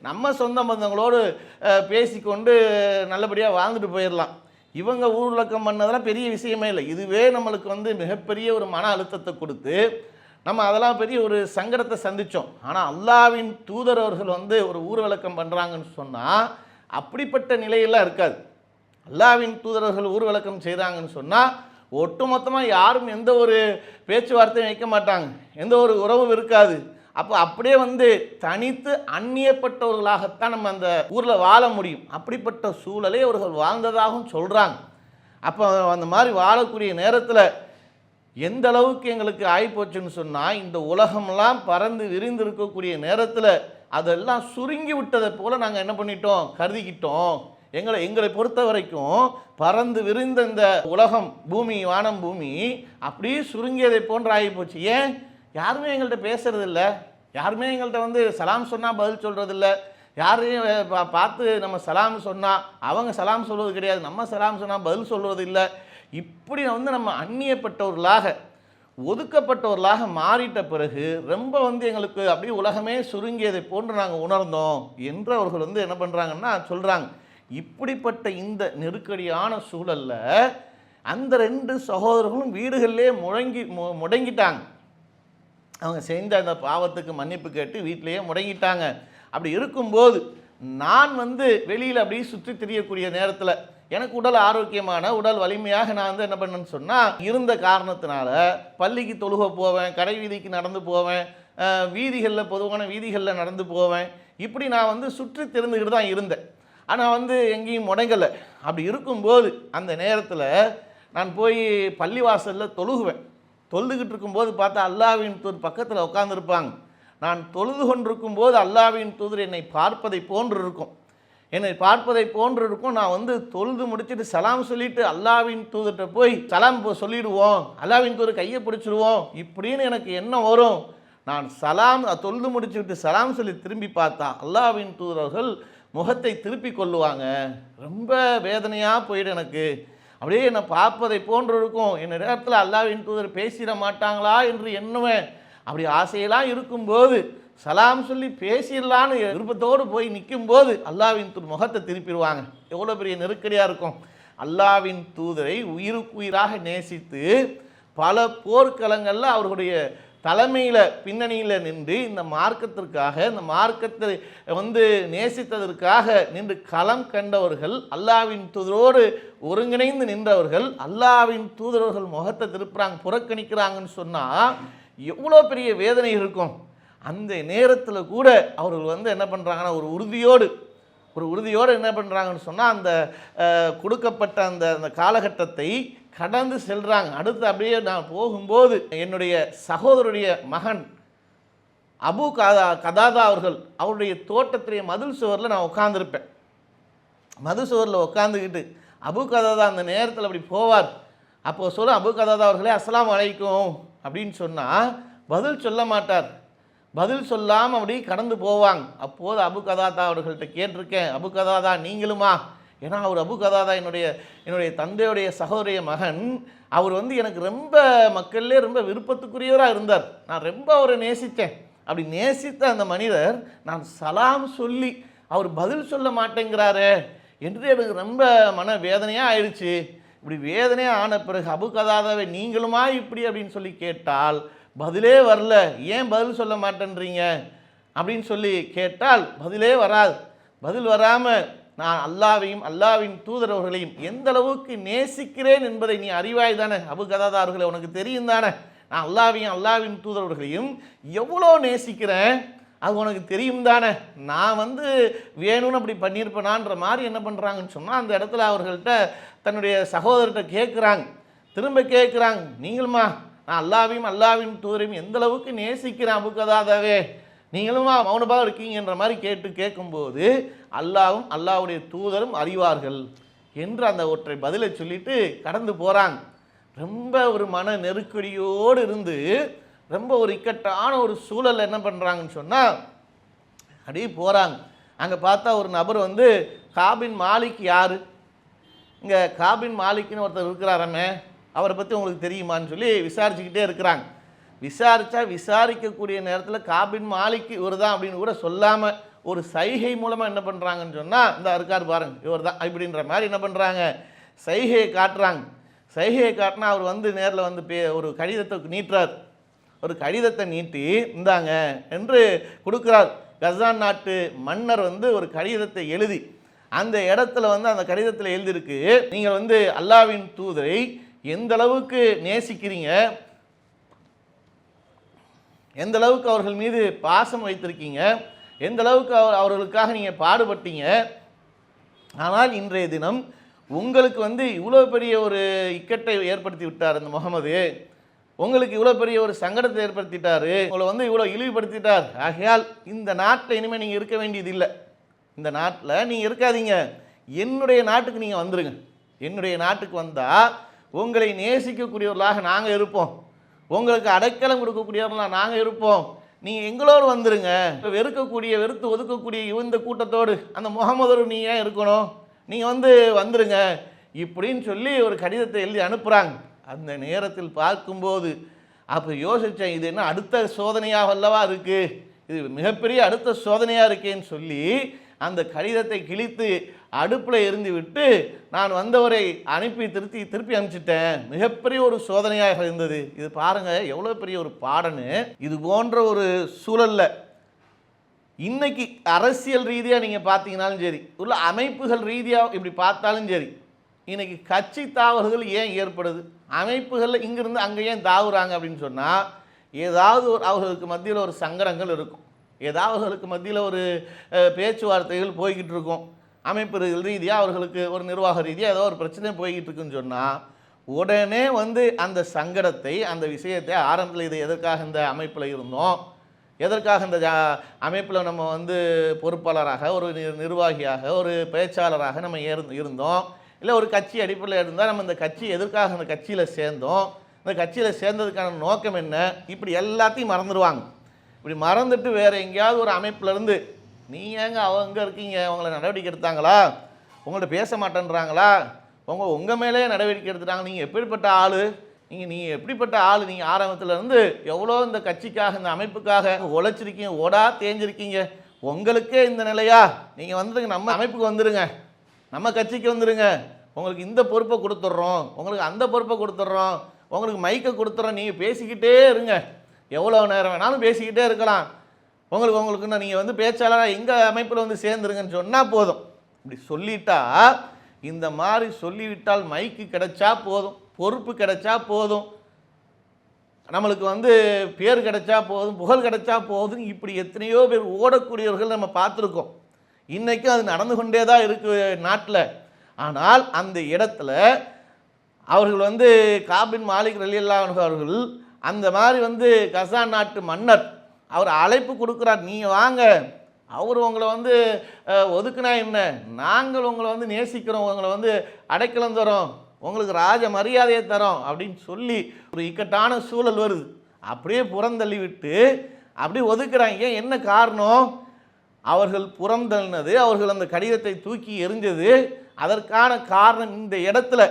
நம்ம சொந்த பந்தங்களோடு பேசிக்கொண்டு நல்லபடியாக வாழ்ந்துட்டு போயிடலாம். இவங்க ஊர் விளக்கம் பண்ணதெல்லாம் பெரிய விஷயமே இல்லை. இதுவே நம்மளுக்கு வந்து மிகப்பெரிய ஒரு மன அழுத்தத்தை கொடுத்து நம்ம அதெல்லாம் பெரிய ஒரு சங்கடத்தை சந்தித்தோம். ஆனால் அல்லாஹ்வின் தூதர் அவர்கள் வந்து ஒரு ஊர் விளக்கம் பண்ணுறாங்கன்னு சொன்னால் அப்படிப்பட்ட நிலையெல்லாம் இருக்காது. அல்லாஹ்வின் தூதரவர்கள் ஊர் விளக்கம் செய்கிறாங்கன்னு சொன்னால் ஒட்டுமொத்தமாக யாரும் எந்த ஒரு பேச்சுவார்த்தையும் வைக்க மாட்டாங்க, எந்த ஒரு உறவும் இருக்காது. அப்போ அப்படியே வந்து தனித்து அந்நியப்பட்டவர்களாகத்தான் நம்ம அந்த ஊரில் வாழ முடியும். அப்படிப்பட்ட சூழலை அவர்கள் வாழ்ந்ததாகவும் சொல்கிறாங்க. அப்போ அந்த மாதிரி வாழக்கூடிய நேரத்தில் எந்த அளவுக்கு எங்களுக்கு ஆகிப்போச்சுன்னு சொன்னால் இந்த உலகமெல்லாம் பறந்து விரிந்து இருக்கக்கூடிய நேரத்தில் அதெல்லாம் சுருங்கி விட்டதை போல் நாங்கள் என்ன பண்ணிட்டோம், கருதிக்கிட்டோம். எங்களை பொறுத்த வரைக்கும் பறந்து விரிந்த இந்த உலகம், பூமி, வானம் பூமி அப்படியே சுருங்கியதை போன்று ஆகிப்போச்சு. ஏன் யாருமே எங்கள்கிட்ட பேசுறதில்ல, யாருமே எங்கள்கிட்ட வந்து சலாம் சொன்னால் பதில் சொல்கிறதில்ல, யாரையும் பார்த்து நம்ம சலாம் சொன்னால் அவங்க சலாம் சொல்வது கிடையாது, நம்ம சலாம் சொன்னால் பதில் சொல்வது இல்லை. இப்படி வந்து நம்ம அந்நியப்பட்டவர்களாக ஒதுக்கப்பட்டவர்களாக மாறிட்ட பிறகு ரொம்ப வந்து எங்களுக்கு அப்படியே உலகமே சுருங்கியதை போன்று நாங்கள் உணர்ந்தோம் என்று அவர்கள் வந்து என்ன பண்ணுறாங்கன்னா சொல்கிறாங்க. இப்படிப்பட்ட இந்த நெருக்கடியான சூழலில் அந்த 2 சகோதரர்களும் வீடுகளிலே முடங்கிட்டாங்க. அவங்க செஞ்ச அந்த பாவத்துக்கு மன்னிப்பு கேட்டு வீட்டிலேயே முடங்கிட்டாங்க. அப்படி இருக்கும்போது நான் வந்து வெளியில் அப்படியே சுற்றி திரியக்கூடிய நேரத்தில் எனக்கு உடல் ஆரோக்கியமான உடல் வலிமையாக நான் வந்து என்ன பண்ணேன்னு சொன்னால் இருந்த காரணத்தினால பள்ளிக்கு தொழுக போவேன், கடை வீதிக்கு நடந்து போவேன், வீதிகளில் பொதுவான வீதிகளில் நடந்து போவேன். இப்படி நான் வந்து சுற்றி திரிந்துக்கிட்டு தான் இருந்தேன். ஆனால் வந்து எங்கேயும் முடங்கலை. அப்படி இருக்கும்போது அந்த நேரத்தில் நான் போய் பள்ளிவாசலில் தொழுகுவேன். தொழுதுகிட்டு இருக்கும்போது பார்த்தா அல்லாஹ்வின் தூதர் பக்கத்தில் உட்காந்துருப்பாங்க. நான் தொழுது கொண்டிருக்கும்போது அல்லாஹ்வின் தூதர் என்னை பார்ப்பதை போன்று இருக்கும். நான் வந்து தொழுது முடிச்சுட்டு சலாம் சொல்லிட்டு அல்லாஹ்வின் தூதர்கிட்ட போய் சலாம் சொல்லிடுவோம், அல்லாஹ்வின் தூதர் கையை பிடிச்சிடுவோம் இப்படின்னு எனக்கு என்ன வரும். நான் தொழுது முடிச்சுட்டு சலாம் சொல்லி திரும்பி பார்த்தா அல்லாஹ்வின் தூதர்கள் முகத்தை திருப்பி கொள்ளுவாங்க. ரொம்ப வேதனையாக போயிடும் எனக்கு. அப்படியே என்னை பார்ப்பதை போன்று இருக்கும். என்ன நேரத்தில் அல்லாஹ்வின் தூதர் பேசிட மாட்டாங்களா என்று எண்ணுவேன். அப்படி ஆசையெல்லாம் இருக்கும்போது சலாம் சொல்லி பேசிடலான்னு விருப்பத்தோடு போய் நிற்கும்போது அல்லாஹ்வின் தூதர் முகத்தை திருப்பிடுவாங்க. எவ்வளோ பெரிய நெருக்கடியாக இருக்கும். அல்லாஹ்வின் தூதரை உயிருக்கு உயிராக நேசித்து பல போர்க்களங்களில் அவர்களுடைய தலைமையில் பின்னணியில் நின்று இந்த மார்க்கத்திற்காக, இந்த மார்க்கத்தை நேசித்ததற்காக நின்று களம் கண்டவர்கள், அல்லாஹ்வின் தூதரோடு ஒருங்கிணைந்து நின்றவர்கள், அல்லாஹ்வின் தூதரவர்கள் முகத்தை திருப்புறாங்க, புறக்கணிக்கிறாங்கன்னு சொன்னால் எவ்வளோ பெரிய வேதனை இருக்கும். அந்த நேரத்தில் கூட அவர்கள் என்ன பண்ணுறாங்கன்னா ஒரு உறுதியோடு என்ன பண்ணுறாங்கன்னு சொன்னால் அந்த கொடுக்கப்பட்ட அந்த அந்த காலகட்டத்தை கடந்து செல்கிறாங்க. அடுத்து அப்படியே நான் போகும்போது என்னுடைய சகோதரருடைய மகன் அபு கதாதா அவருடைய தோட்டத்துடைய மதில் சுவரில் நான் உட்காந்துருப்பேன். மதில் சுவரில் உட்காந்துக்கிட்டு அபு கதாதா அந்த நேரத்தில் அப்படி போவார். அப்போது சொல்ல அபு கதாதா அவர்களே அஸ்ஸலாமு அலைக்கும் அப்படின்னு சொன்னால் பதில் சொல்ல மாட்டார். பதில் சொல்லாமல் அப்படி கடந்து போவாங்க. அப்போது அபு கதாதா அவர்கள்ட்ட கேட்டிருக்கேன், அபு கதாதா நீங்களுமா? ஏன்னா அவர் அபு கதாதா என்னுடைய தந்தையுடைய சகோதரிய மகன். அவர் எனக்கு ரொம்ப மக்கள்லே ரொம்ப விருப்பத்துக்குரியவராக இருந்தார். நான் ரொம்ப அவரை நேசித்தேன். அப்படி நேசித்த அந்த மனிதர் நான் சலாம் சொல்லி அவர் பதில் சொல்ல மாட்டேங்கிறாரு என்று எனக்கு ரொம்ப மன வேதனையாக ஆயிடுச்சு. இப்படி வேதனையாக ஆன பிறகு அபு கதாதாவை நீங்களுமா இப்படி அப்படின்னு சொல்லி கேட்டால் பதிலே வரல. ஏன் பதில் சொல்ல மாட்டேன்றீங்க அப்படின்னு சொல்லி கேட்டால் பதிலே வராது. பதில் வராமல் நான் அல்லாஹ்வையும் அல்லாஹ்வின் தூதரவர்களையும் எந்த அளவுக்கு நேசிக்கிறேன் என்பதை நீ அறிவாய் தானே அபு கதாதா அவர்களை, உனக்கு தெரியும் தானே நான் அல்லாஹ்வையும் அல்லாஹ்வின் தூதரவர்களையும் எவ்வளோ நேசிக்கிறேன், அது உனக்கு தெரியும் தானே. நான் வேணும்னு அப்படி பண்ணியிருப்பேனான்ற மாதிரி என்ன பண்ணுறாங்கன்னு சொன்னால் அந்த இடத்துல அவர்கள்ட்ட தன்னுடைய சகோதரர்கிட்ட கேட்குறாங்க, திரும்ப கேட்குறாங்க, நீங்களுமா நான் அல்லாஹ்வையும் அல்லாஹ்வின் தூதரையும் எந்த அளவுக்கு நேசிக்கிறேன் அபு கதாதாவே, நீங்களுமா மௌனமாக இருக்கீங்கன்ற மாதிரி கேட்கும்போது அல்லாஹ்வும் அல்லாஹ்வுடைய தூதரும் அறிவார்கள் என்று அந்த ஒற்றை பதிலை சொல்லிட்டு கடந்து போகிறாங்க. ரொம்ப ஒரு மன நெருக்கடியோடு இருந்து ரொம்ப ஒரு இக்கட்டான ஒரு சூழல் என்ன பண்ணுறாங்கன்னு சொன்னால் அப்படியே போகிறாங்க. அங்கே பார்த்தா ஒரு நபர் காபின் மாலிக் யார், இங்கே காபின் மாலிக்னு ஒருத்தர் இருக்கிறாராமே, அவரை பற்றி உங்களுக்கு தெரியுமான்னு சொல்லி விசாரிச்சுக்கிட்டே இருக்கிறாங்க. விசாரிக்கக்கூடிய நேரத்தில் காபின் மாலிக் இவர் தான் அப்படின்னு கூட சொல்லாமல் ஒரு சைகை மூலமாக என்ன பண்ணுறாங்கன்னு சொன்னால் இந்த இருக்கார் பாருங்க இவர் தான் அப்படின்ற மாதிரி என்ன பண்ணுறாங்க சைகையை காட்டுறாங்க. சைகையை காட்டினா அவர் நேரில் ஒரு கடிதத்தை நீட்டுறார். ஒரு கடிதத்தை நீட்டி இந்தாங்க என்று கொடுக்குறார். கசான் நாட்டு மன்னர் ஒரு கடிதத்தை எழுதி அந்த இடத்துல அந்த கடிதத்தில் எழுதியிருக்கு, நீங்கள் அல்லாஹ்வின் தூதரை எந்த அளவுக்கு நேசிக்கிறீங்க, எந்த அளவுக்கு அவர்கள் மீது பாசம் வைத்திருக்கீங்க, எந்த அளவுக்கு அவர்களுக்காக நீங்கள் பாடுபட்டீங்க. ஆனால் இன்றைய தினம் உங்களுக்கு இவ்வளோ பெரிய ஒரு இக்கட்டை ஏற்படுத்தி விட்டார் இந்த முகமது, உங்களுக்கு இவ்வளோ பெரிய ஒரு சங்கடத்தை ஏற்படுத்திட்டார், உங்களை இவ்வளோ இழிவுபடுத்திட்டார். ஆகையால் இந்த நாட்டில் இனிமேல் நீங்கள் இருக்க வேண்டியதில்லை, இந்த நாட்டில் நீங்கள் இருக்காதீங்க, என்னுடைய நாட்டுக்கு நீங்கள் வந்துடுங்க. என்னுடைய நாட்டுக்கு வந்தால் உங்களை நேசிக்கக்கூடியவர்களாக நாங்கள் இருப்போம், உங்களுக்கு அடைக்கலம் கொடுக்கக்கூடியவர்களாக நாங்கள் இருப்போம், நீங்கள் எங்களோடு வந்துடுங்க. வெறுத்து ஒதுக்கக்கூடிய இந்த கூட்டத்தோடு அந்த முகமதோடு நீங்கள் ஏன் இருக்கணும், நீங்கள் வந்துடுங்க இப்படின்னு சொல்லி ஒரு கடிதத்தை எழுதி அனுப்புகிறாங்க. அந்த நேரத்தில் பார்க்கும்போது அப்போ யோசித்தேன், இது என்ன அடுத்த சோதனையாக அல்லவா இருக்குது, இது மிகப்பெரிய அடுத்த சோதனையாக இருக்கேன்னு சொல்லி அந்த கடிதத்தை கிழித்து அடுப்பில் எரிந்து விட்டு நான் வந்தவரை அனுப்பி திருப்பி அனுப்பிச்சிட்டேன். மிகப்பெரிய ஒரு சோதனையாக இருந்தது. இது பாருங்கள் எவ்வளோ பெரிய ஒரு பாடன்னு. இது போன்ற ஒரு சூழலில் இன்னைக்கு அரசியல் ரீதியாக நீங்கள் பார்த்தீங்கன்னாலும் சரி, உள்ள அமைப்புகள் ரீதியாக இப்படி பார்த்தாலும் சரி, இன்னைக்கு கட்சி தாவல்கள் ஏன் ஏற்படுது, அமைப்புகளில் இங்கிருந்து அங்கே ஏன் தாவுறாங்க அப்படின்னு சொன்னால் ஏதாவது அவர்களுக்கு மத்தியில் ஒரு சங்கடங்கள் இருக்கும், ஏதாவது அவர்களுக்கு மத்தியில் ஒரு பேச்சுவார்த்தைகள் போய்கிட்டு இருக்கும், அமைப்பு ரீதியாக அவர்களுக்கு ஒரு நிர்வாக ரீதியாக ஏதோ ஒரு பிரச்சனை போய்கிட்டு இருக்குன்னு சொன்னால் உடனே அந்த சங்கடத்தை அந்த விஷயத்தை ஆரம்பத்தில் இது எதற்காக இந்த அமைப்பில் இருந்தோம், எதற்காக இந்த அமைப்பில் நம்ம பொறுப்பாளராக ஒரு நிர்வாகியாக ஒரு பேச்சாளராக நம்ம இருந்தோம், இல்லை ஒரு கட்சி அடிப்படையில் இருந்தால் நம்ம இந்த கட்சி எதற்காக அந்த கட்சியில் சேர்ந்தோம், இந்த கட்சியில் சேர்ந்ததுக்கான நோக்கம் என்ன, இப்படி எல்லாத்தையும் மறந்துடுவாங்க. இப்படி மறந்துட்டு வேறு எங்கேயாவது ஒரு அமைப்புலேருந்து நீங்கள் ஏங்க அவங்க இருக்கீங்க, அவங்கள நடவடிக்கை எடுத்தாங்களா, உங்கள்கிட்ட பேச மாட்டேன்றாங்களா, உங்கள் மேலே நடவடிக்கை எடுத்துட்டாங்க. நீங்கள் எப்படிப்பட்ட ஆள், நீங்கள் எப்படிப்பட்ட ஆள், நீங்கள் ஆரம்பத்துலேருந்து எவ்வளோ இந்த கட்சிக்காக இந்த அமைப்புக்காக உழைச்சிருக்கீங்க, ஓடா தேஞ்சிருக்கீங்க. உங்களுக்கே இந்த நிலையா, நீங்கள் வந்துடுங்க, நம்ம அமைப்புக்கு வந்துடுங்க, நம்ம கட்சிக்கு வந்துடுங்க, உங்களுக்கு இந்த பொறுப்பை கொடுத்துட்றோம், உங்களுக்கு அந்த பொறுப்பை கொடுத்துட்றோம், உங்களுக்கு மைக்கை கொடுத்துட்றோம், நீங்கள் பேசிக்கிட்டே இருங்க, எவ்வளோ நேரம் வேணாலும் பேசிக்கிட்டே இருக்கலாம், உங்களுக்குன்னு நீங்கள் வந்து பேச்சாளராக எங்கள் அமைப்பில் வந்து சேர்ந்துருங்கன்னு சொன்னால் போதும். இப்படி சொல்லிட்டா, இந்த மாதிரி சொல்லிவிட்டால் மைக்கு கிடைச்சா போதும், பொறுப்பு கிடைச்சா போதும், நம்மளுக்கு வந்து பேர் கிடைச்சா போதும், புகழ் கிடைச்சா போதும், இப்படி எத்தனையோ பேர் ஓடக்கூடியவர்கள் நம்ம பார்த்துருக்கோம். இன்றைக்கும் அது நடந்து கொண்டே தான் இருக்குது நாட்டில். ஆனால் அந்த இடத்துல அவர்கள் வந்து காபின் மாலிக் ரலியல்லாஹு அன்ஹு அவர்கள் அந்த மாதிரி வந்து கசான் நாட்டு மன்னர் அவர் அழைப்பு கொடுக்குறார், நீங்கள் வாங்க, அவர் உங்களை வந்து ஒதுக்குனா என்ன, நாங்கள் உங்களை வந்து நேசிக்கிறோம், உங்களை வந்து அடைக்கலம் தரோம், உங்களுக்கு ராஜ மரியாதையை தரோம் அப்படின்னு சொல்லி ஒரு இக்கட்டான சூழல் வருது. அப்படியே புறந்தள்ளி விட்டு அப்படியே ஒதுக்குறாங்க. என்ன காரணம்? அவர்கள் புறந்தள்ளினது, அவர்கள் அந்த கடிதத்தை தூக்கி எறிஞ்சது, அதற்கான காரணம் இந்த இடத்துல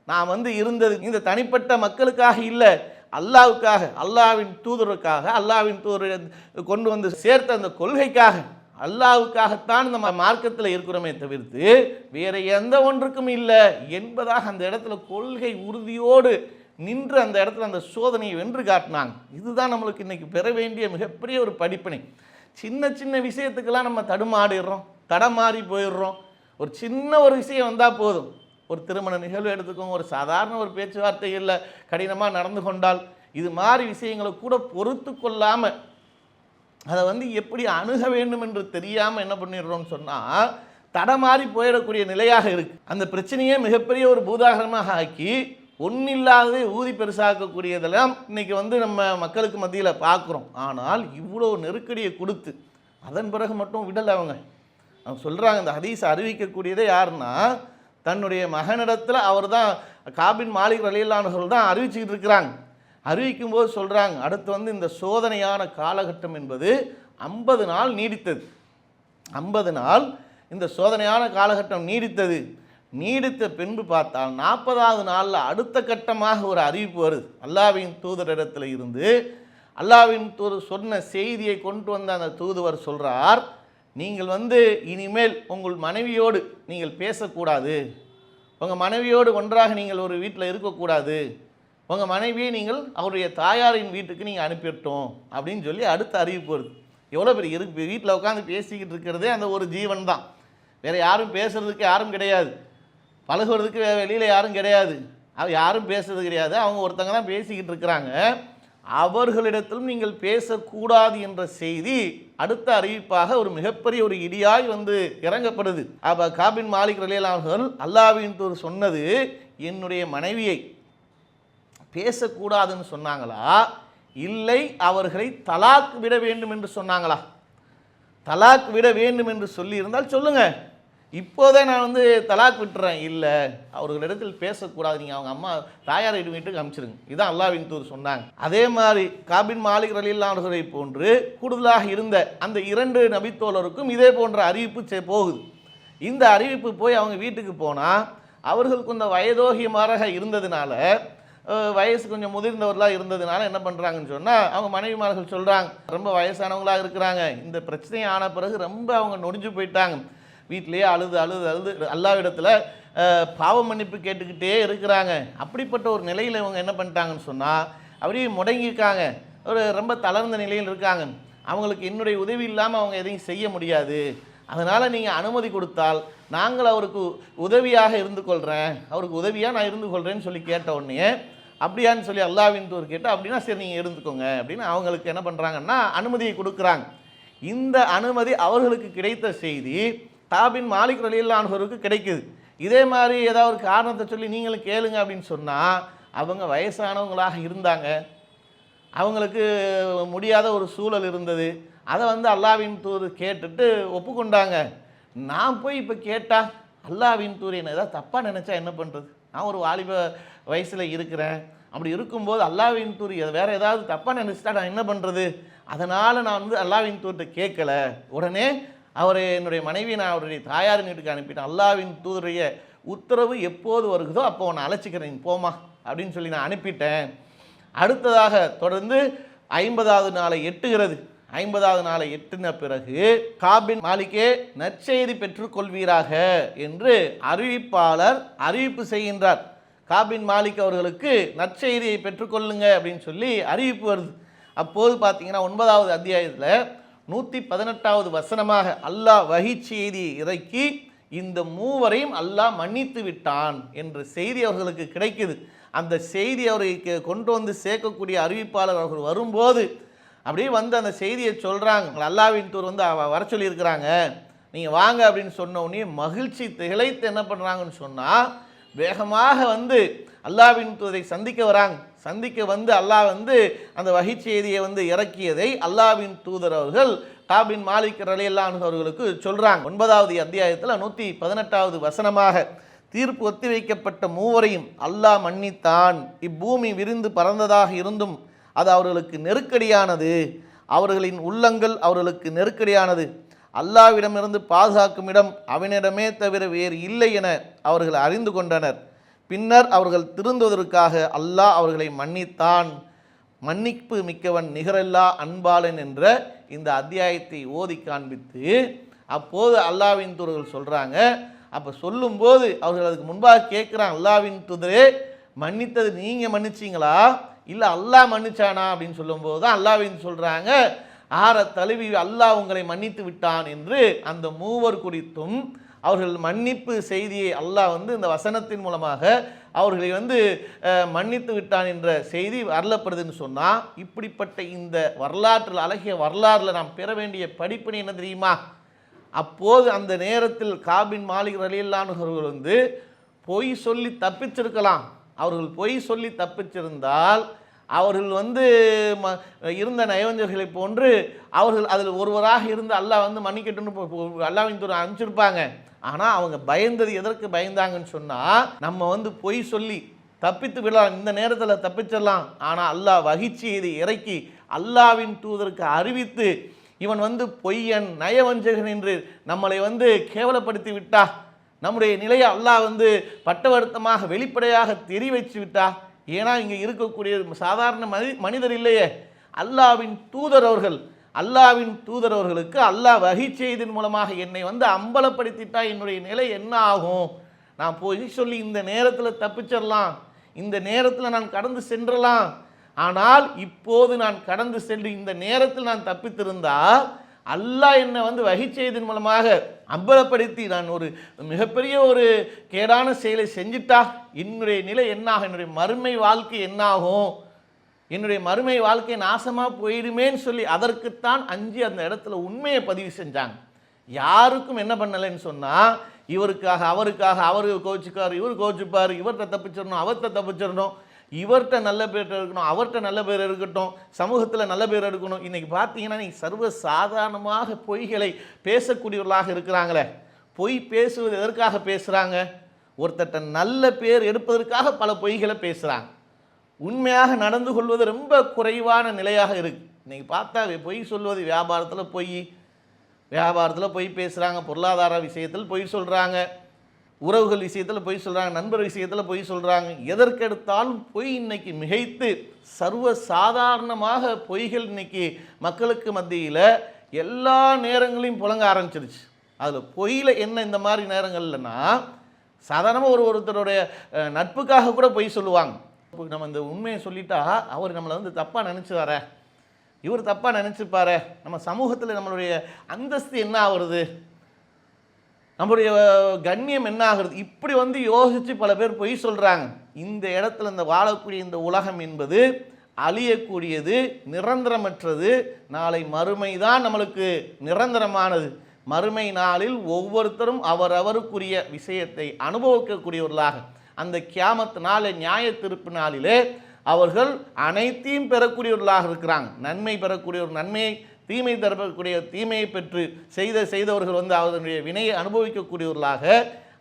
நான் வந்து இருந்தது இந்த தனிப்பட்ட மக்களுக்காக இல்லை, அல்லாஹ்வுக்காக, அல்லாஹ்வின் தூதருக்காக, அல்லாஹ்வின் தூதரை கொண்டு வந்து சேர்த்த அந்த கொள்கைக்காக, அல்லாஹ்வுக்காகத்தான் நம்ம மார்க்கத்தில் இருக்கிறோமே தவிர்த்து வேற எந்த ஒன்றுக்கும் இல்லை என்பதாக அந்த இடத்துல கொள்கை உறுதியோடு நின்று அந்த இடத்துல அந்த சோதனையை வென்று காட்டினாங்க. இதுதான் நம்மளுக்கு இன்னைக்கு பெற வேண்டிய மிகப்பெரிய ஒரு படிப்பினை. சின்ன சின்ன விஷயத்துக்கெல்லாம் நம்ம தடமாறி போயிடுறோம். ஒரு சின்ன ஒரு விஷயம் வந்தால் போதும், ஒரு திருமண நிகழ்வு எடுத்துக்கோங்க, ஒரு சாதாரண ஒரு பேச்சுவார்த்தைகளில் கடினமாக நடந்து கொண்டால் இது மாதிரி விஷயங்களை கூட பொறுத்து கொள்ளாமல் அதை வந்து எப்படி அணுக வேண்டும் என்று தெரியாமல் என்ன பண்ணிடுறோம்னு சொன்னால் தடமாறி போயிடக்கூடிய நிலையாக இருக்குது. அந்த பிரச்சனையே மிகப்பெரிய ஒரு பூதாகரமாக ஆக்கி ஒன்றில்லாததை ஊதி பெருசாக்கக்கூடியதெல்லாம் இன்றைக்கி வந்து நம்ம மக்களுக்கு மத்தியில் பார்க்குறோம். ஆனால் இவ்வளோ நெருக்கடியை கொடுத்து அதன் பிறகு மட்டும் விடலை. அவங்க சொல்கிறாங்க, இந்த ஹதீஸ் அறிவிக்கக்கூடியதே யாருன்னா தன்னுடைய மகனிடத்தில் அவர் தான் காபின் மாலிக் ரலியல்லாஹு அன்ஹு தான் அறிவிச்சுக்கிட்டு இருக்கிறாங்க. அறிவிக்கும் போது சொல்கிறாங்க, அடுத்து வந்து இந்த சோதனையான காலகட்டம் என்பது 50 நாள் நீடித்தது. 50 நாள் இந்த சோதனையான காலகட்டம் நீடித்தது. நீடித்த பின்பு பார்த்தால் 40வது நாளில் அடுத்த கட்டமாக ஒரு அறிவிப்பு வருது. அல்லாஹ்வின் தூதரிடத்தில் இருந்து அல்லாஹ்வின் தூதர் சொன்ன செய்தியை கொண்டு வந்த அந்த தூதுவர் சொல்கிறார், நீங்கள் வந்து இனிமேல் உங்கள் மனைவியோடு நீங்கள் பேசக்கூடாது, உங்கள் மனைவியோடு ஒன்றாக நீங்கள் ஒரு வீட்டில் இருக்கக்கூடாது, உங்கள் மனைவியை நீங்கள் அவருடைய தாயாரின் வீட்டுக்கு நீங்கள் அனுப்பிட்டோம் அப்படின்னு சொல்லி அடுத்த அறிவிப்பு வருது. எவ்வளோ பெரிய இருக்கு, வீட்டில் உட்காந்து பேசிக்கிட்டு இருக்கிறதே அந்த ஒரு ஜீவன் தான், வேறு யாரும் பேசுகிறதுக்கு யாரும் கிடையாது, பழகுறதுக்கு வெளியில் யாரும் கிடையாது, யாரும் பேசுறது கிடையாது, அவங்க ஒருத்தங்க தான் பேசிக்கிட்டு இருக்கிறாங்க. அவர்களிடத்திலும் நீங்கள் பேசக்கூடாது என்ற செய்தி அடுத்த அறிவிப்பாக ஒரு மிகப்பெரிய ஒரு இடியாய் வந்து இறங்கப்படுது. அப்போ காபின் மாலிக் ரலியல்லாஹு அன்ஹு அல்லாஹ்வின் தூதர் சொன்னது என்னுடைய மனைவியை பேசக்கூடாதுன்னு சொன்னாங்களா, இல்லை அவர்களை தலாக் விட வேண்டும் என்று சொன்னாங்களா? தலாக் விட வேண்டும் என்று சொல்லி இருந்தால் சொல்லுங்கள், இப்போதே நான் வந்து தலாக் விட்டுறேன். இல்லை, அவர்களிடத்தில் பேசக்கூடாது, நீங்கள் அவங்க அம்மா தாயார் வீட்டுக்கு அனுப்பிச்சிருங்க, இதுதான் அல்லாஹ்வின் தூதர் சொன்னாங்க. அதே மாதிரி காபின் மாலிக் ரலியல்லாஹு அன்ஹு போன்று கூடுதலாக இருந்த அந்த 2 நபித்தோழருக்கும் இதே போன்ற அறிவிப்பு போகுது. இந்த அறிவிப்பு போய் அவங்க வீட்டுக்கு போனால் அவர்கள் கொஞ்சம் வயதோகியமாக இருந்ததுனால, வயசு கொஞ்சம் முதிர்ந்தவர்களாக இருந்ததுனால என்ன பண்ணுறாங்கன்னு சொன்னால் அவங்க மனைவிமார்கள் சொல்கிறாங்க, ரொம்ப வயசானவங்களாக இருக்கிறாங்க, இந்த பிரச்சனை ஆன பிறகு ரொம்ப அவங்க நொடிஞ்சு போயிட்டாங்க, வீட்டிலேயே அழுது அழுது அழுது அல்லாஹ்விடத்தில் பாவ மன்னிப்பு கேட்டுக்கிட்டே இருக்கிறாங்க. அப்படிப்பட்ட ஒரு நிலையில் இவங்க என்ன பண்ணிட்டாங்கன்னு சொன்னால் அப்படியே முடங்கியிருக்காங்க, ஒரு ரொம்ப தளர்ந்த நிலையில் இருக்காங்க, அவங்களுக்கு என்னுடைய உதவி இல்லாமல் அவங்க எதையும் செய்ய முடியாது, அதனால் நீங்கள் அனுமதி கொடுத்தால் நாங்கள் அவருக்கு உதவியாக இருந்து கொள்கிறேன், அவருக்கு உதவியாக நான் இருந்து கொள்கிறேன்னு சொல்லி கேட்ட உடனே அப்படியான்னு சொல்லி அல்லாஹ்வின் தூதர் கேட்டு, அப்படின்னா சரி நீங்கள் இருந்துக்கோங்க அப்படின்னு அவங்களுக்கு என்ன பண்ணுறாங்கன்னா அனுமதியை கொடுக்குறாங்க. இந்த அனுமதி அவர்களுக்கு கிடைத்த செய்தி காபின் மாலிக் ரலியல்லாஹு அன்ஹுவுக்கு கிடைக்குது. இதே மாதிரி ஏதாவது ஒரு காரணத்தை சொல்லி நீங்களும் கேளுங்க அப்படின்னு சொன்னால் அவங்க வயசானவங்களாக இருந்தாங்க, அவங்களுக்கு முடியாத ஒரு சூழல் இருந்தது, அதை வந்து அல்லாஹ்வின் தூதர் கேட்டுட்டு ஒப்புக்கொண்டாங்க. நான் போய் இப்போ கேட்டால் அல்லாஹ்வின் தூதர் என்ன ஏதாவது தப்பாக நினச்சா என்ன பண்ணுறது, நான் ஒரு வாலிப வயசில் இருக்கிறேன், அப்படி இருக்கும்போது அல்லாஹ்வின் தூதர் வேறு ஏதாவது தப்பாக நினச்சிட்டா நான் என்ன பண்ணுறது, அதனால் நான் வந்து அல்லாஹ்வின் தூதர்கிட்ட கேட்கல, உடனே என்னுடைய மனைவியை நான் அவருடைய தாயாரின் வீட்டுக்கு அனுப்பிட்டேன், அல்லாஹ்வின் தூதருடைய உத்தரவு எப்போது வருகிறதோ அப்போ உன்னை அழைச்சிக்கிறேன் போமா அப்படின்னு சொல்லி நான் அனுப்பிட்டேன். அடுத்ததாக தொடர்ந்து 50வது நாளை எட்டுகிறது. 50வது நாளை எட்டின பிறகு காப் பின் மாலிக்கே நற்செய்தி பெற்றுக்கொள்வீராக என்று அறிவிப்பாளர் அறிவிப்பு செய்கின்றார். காப் பின் மாலிக் அவர்களுக்கு நற்செய்தியை பெற்றுக்கொள்ளுங்க அப்படின்னு சொல்லி அறிவிப்பு வருது. அப்போது பார்த்தீங்கன்னா 9வது அத்தியாயத்தில் 118வது வசனமாக அல்லாஹ் வஹி செய்தியை இறக்கி இந்த மூவரையும் அல்லாஹ் மன்னித்து விட்டான் என்ற செய்தி அவர்களுக்கு கிடைக்குது. அந்த செய்தி அவருக்கு கொண்டு வந்து சேர்க்கக்கூடிய அறிவிப்பாளர் அவர்கள் வரும்போது அப்படியே வந்து அந்த செய்தியை சொல்கிறாங்க. அல்லாஹ்வின் தூதர் வந்து வர சொல்லியிருக்கிறாங்க, நீங்கள் வாங்க அப்படின்னு சொன்ன உடனே மகிழ்ச்சி திளைத்து என்ன பண்ணுறாங்கன்னு சொன்னால் வேகமாக வந்து அல்லாஹ்வின் தூதரை சந்திக்க வராங்க. சந்திக்க வந்து அல்லாஹ் வந்து அந்த வஹி செய்தியை வந்து இறக்கியதை அல்லாஹ்வின் தூதர் அவர்கள் காப் பின் மாலிக் ரலியல்லாஹு அன்ஹு அவர்களுக்கு சொல்கிறாங்க. 9வது அத்தியாயத்தில் 118வது வசனமாக தீர்ப்பு ஒத்திவைக்கப்பட்ட மூவரையும் அல்லாஹ் மன்னித்தான். இப்பூமி விரிந்து பறந்ததாக இருந்தும் அது அவர்களுக்கு நெருக்கடியானது, அவர்களின் உள்ளங்கள் அவர்களுக்கு நெருக்கடியானது. அல்லாஹ்விடமிருந்து பாதுகாக்கும் இடம் அவனிடமே தவிர வேறு இல்லை என அவர்கள் அறிந்து கொண்டனர். பின்னர் அவர்கள் திருந்துவதற்காக அல்லாஹ் அவர்களை மன்னித்தான். மன்னிப்பு மிக்கவன் நிகரில்லா அன்பாளன் என்ற இந்த அத்தியாயத்தை ஓதி காண்பித்து அப்போது அல்லாஹ்வின் தூதர்கள் சொல்கிறாங்க. அப்போ சொல்லும்போது அவர்கள் அதுக்கு முன்பாக கேட்குறாங்க, அல்லாஹ்வின் தூதரே மன்னித்தது நீங்கள் மன்னிச்சிங்களா இல்லை அல்லாஹ் மன்னிச்சானா அப்படின்னு சொல்லும்போது தான் அல்லாஹ்வின் சொல்கிறாங்க, ஆற தழுவி அல்லாஹ் உங்களை மன்னித்து விட்டான் என்று அந்த மூவர் குறித்தும் அவர்கள் மன்னிப்பு செய்தியை அல்லாஹ் வந்து இந்த வசனத்தின் மூலமாக அவர்களை வந்து மன்னித்து விட்டான் என்ற செய்தி வரலப்படுதுன்னு சொன்னால், இப்படிப்பட்ட இந்த வரலாற்றில் அழகிய வரலாறில் நாம் பெற வேண்டிய படிப்பினை என்ன தெரியுமா? அப்போது அந்த நேரத்தில் காப் பின் மாலிக் ரலியல்லாஹு அன்ஹு அவர்கள் வந்து பொய் சொல்லி தப்பிச்சிருக்கலாம். அவர்கள் பொய் சொல்லி தப்பிச்சிருந்தால் அவர்கள் வந்து இருந்த நயவஞ்சர்களை போன்று அவர்கள் அதில் ஒருவராக இருந்து அல்லாஹ் வந்து மன்னிக்கட்டுன்னு அல்லாஹ்வின் தூதர் அனுப்பிச்சிருப்பாங்க. ஆனால் அவங்க பயந்தது எதற்கு பயந்தாங்கன்னு சொன்னால், நம்ம வந்து பொய் சொல்லி தப்பித்து விடலாம், இந்த நேரத்தில் தப்பிச்சிடலாம். ஆனால் அல்லாஹ் வஹி செய்தி இறக்கி அல்லாஹ்வின் தூதருக்கு அறிவித்து இவன் வந்து பொய்யன் நயவஞ்சகன் என்று நம்மளை வந்து கேவலப்படுத்தி விட்டா, நம்முடைய நிலையை அல்லாஹ் வந்து பட்டவர்த்தமாக வெளிப்படையாக தெரிவித்து விட்டா. ஏன்னா இங்கே இருக்கக்கூடிய சாதாரண மனிதர் இல்லையே, அல்லாஹ்வின் தூதர் அவர்கள். அல்லாஹ்வின் தூதர் அவர்களுக்கு அல்லாஹ் வஹி செய்தின் மூலமாக என்னை வந்து அம்பலப்படுத்திட்டா என்னுடைய நிலை என்ன ஆகும்? நான் பொய் சொல்லி இந்த நேரத்தில் தப்பிச்சிடலாம், இந்த நேரத்தில் நான் கடந்து சென்றலாம். ஆனால் இப்போது நான் கடந்து சென்று இந்த நேரத்தில் நான் தப்பித்திருந்தால் அல்லாஹ் என்னை வந்து வஹி செய்தின் மூலமாக அம்பலப்படுத்தி நான் ஒரு மிகப்பெரிய ஒரு கேடான செயலை செஞ்சிட்டா என்னுடைய நிலை என்னாகும்? என்னுடைய மறுமை வாழ்க்கை என்னாகும்? என்னுடைய மறுமை வாழ்க்கை நாசமாக போயிடுமேன்னு சொல்லி அதற்குத்தான் அஞ்சு அந்த இடத்துல உண்மையை பதிவு செஞ்சாங்க. யாருக்கும் என்ன பண்ணலைன்னு சொன்னால், இவருக்காக அவருக்காக அவர் கோச்சுக்கார், இவர் கோச்சுப்பார், இவர்கிட்ட தப்பிச்சிடணும், அவர்கிட்ட தப்பிச்சிடணும், இவர்கிட்ட நல்ல பேர் இருக்கணும், அவர்கிட்ட நல்ல பேர் இருக்கட்டும், சமூகத்தில் நல்ல பேர் எடுக்கணும். இன்றைக்கி பார்த்தீங்கன்னா நீங்கள் சர்வ சாதாரணமாக பொய்களை பேசக்கூடியவர்களாக இருக்கிறாங்களே. பொய் பேசுவது எதற்காக பேசுகிறாங்க? ஒருத்தட்ட நல்ல பேர் எடுப்பதற்காக பல பொய்களை பேசுகிறாங்க. உண்மையாக நடந்து கொள்வது ரொம்ப குறைவான நிலையாக இருக்குது. இன்றைக்கி பார்த்தா பொய் சொல்வது வியாபாரத்தில் பொய் பேசுகிறாங்க, பொருளாதார விஷயத்தில் பொய் சொல்கிறாங்க, உறவுகள் விஷயத்தில் பொய் சொல்கிறாங்க, நண்பர் விஷயத்தில் பொய் சொல்கிறாங்க. எதற்கெடுத்தாலும் பொய் இன்னைக்கு மிகைத்து சர்வ சாதாரணமாக பொய்கள் இன்னைக்கு மக்களுக்கு மத்தியில் எல்லா நேரங்களையும் புழங்க ஆரம்பிச்சிருச்சு. அதில் பொய்யில் என்ன இந்த மாதிரி நேரங்கள்லன்னா, சாதாரணமாக ஒருத்தருடைய நட்புக்காக கூட பொய் சொல்லுவாங்க. நம்ம இந்த உண்மையை சொல்லிட்டா அவர் நம்மளை வந்து தப்பாக நினச்சிவார, இவர் தப்பாக நினச்சிப்பாரு, நம்ம சமூகத்தில் நம்மளுடைய அந்தஸ்து என்ன ஆகுறது, நம்முடைய கண்ணியம் என்ன ஆகுறது, இப்படி வந்து யோசித்து பல பேர் பொய் சொல்கிறாங்க. இந்த இடத்துல இந்த வாழக்கூடிய இந்த உலகம் என்பது அழியக்கூடியது, நிரந்தரமற்றது. நாளை மறுமை தான் நம்மளுக்கு நிரந்தரமானது. மறுமை நாளில் ஒவ்வொருத்தரும் அவரவருக்குரிய விஷயத்தை அனுபவிக்கக்கூடியவர்களாக அந்த கியாமத் நாளை நியாய தீர்ப்பு நாளிலே அவர்கள் அனைத்தையும் பெறக்கூடியவர்களாக இருக்கிறாங்க. நன்மை பெறக்கூடியவர் நன்மையை, தீமை தரக்கூடிய தீமையை பெற்று செய்தவர்கள் வந்து அவர்களுடைய வினையை அனுபவிக்கக்கூடியவர்களாக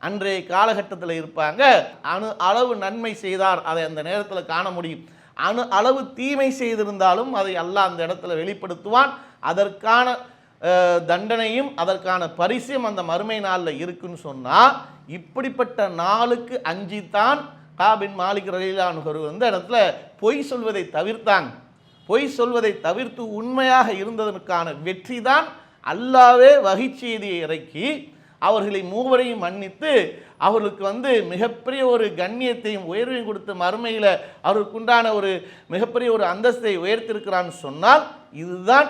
அன்றைய காலகட்டத்தில் இருப்பாங்க. அளவு நன்மை செய்தார், அதை அந்த நேரத்தில் காண முடியும். அளவு தீமை செய்திருந்தாலும் அதை அல்லாஹ் அந்த இடத்துல வெளிப்படுத்துவான். அதற்கான தண்டனையும் அதற்கான பரிசும் அந்த மறுமை நாளில் இருக்குன்னு சொன்னால், இப்படிப்பட்ட நாளுக்கு அஞ்சித்தான் காபின் மாலிக் ரலியல்லாஹு அன்ஹு வந்து இடத்துல பொய் சொல்வதை தவிர்த்தாங்க. பொய் சொல்வதை தவிர்த்து உண்மையாக இருந்ததற்கான வெற்றி தான் அல்லாஹ்வே வகை செய்தியை இறக்கி அவர்களை மூவரையும் மன்னித்து அவர்களுக்கு வந்து மிகப்பெரிய ஒரு கண்ணியத்தையும் உயர்வையும் கொடுத்து மறுமையில் அவருக்குண்டான ஒரு மிகப்பெரிய ஒரு அந்தஸ்தை உயர்த்திருக்கிறான்னு சொன்னால், இதுதான்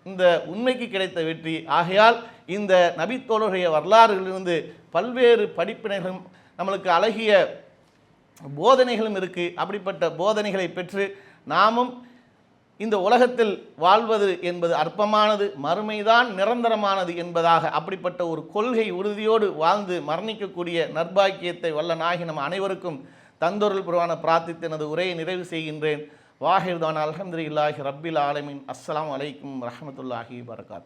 இந்த உண்மைக்கு கிடைத்த வெற்றி. ஆகையால் இந்த நபித்தோழருடைய வரலாறுகளிலிருந்து பல்வேறு படிப்பினைகளும் நம்மளுக்கு அழகிய போதனைகளும் இருக்குது. அப்படிப்பட்ட போதனைகளை பெற்று நாமும் இந்த உலகத்தில் வாழ்வது என்பது அற்பமானது, மறுமைதான் நிரந்தரமானது என்பதாக அப்படிப்பட்ட ஒரு கொள்கை உறுதியோடு வாழ்ந்து மரணிக்கக்கூடிய நற்பாக்கியத்தை வல்ல நாயகி நம் அனைவருக்கும் தந்தொருள் புரிவான பிரார்த்தித்து எனது உரையை நிறைவு செய்கின்றேன். வாஹிர்தான் அல்ஹம்துலில்லாஹி ரப்பில் ஆலமீன். அஸ்ஸலாமு அலைக்கும் வரஹ்மத்துல்லாஹி வபரகாத்துஹு.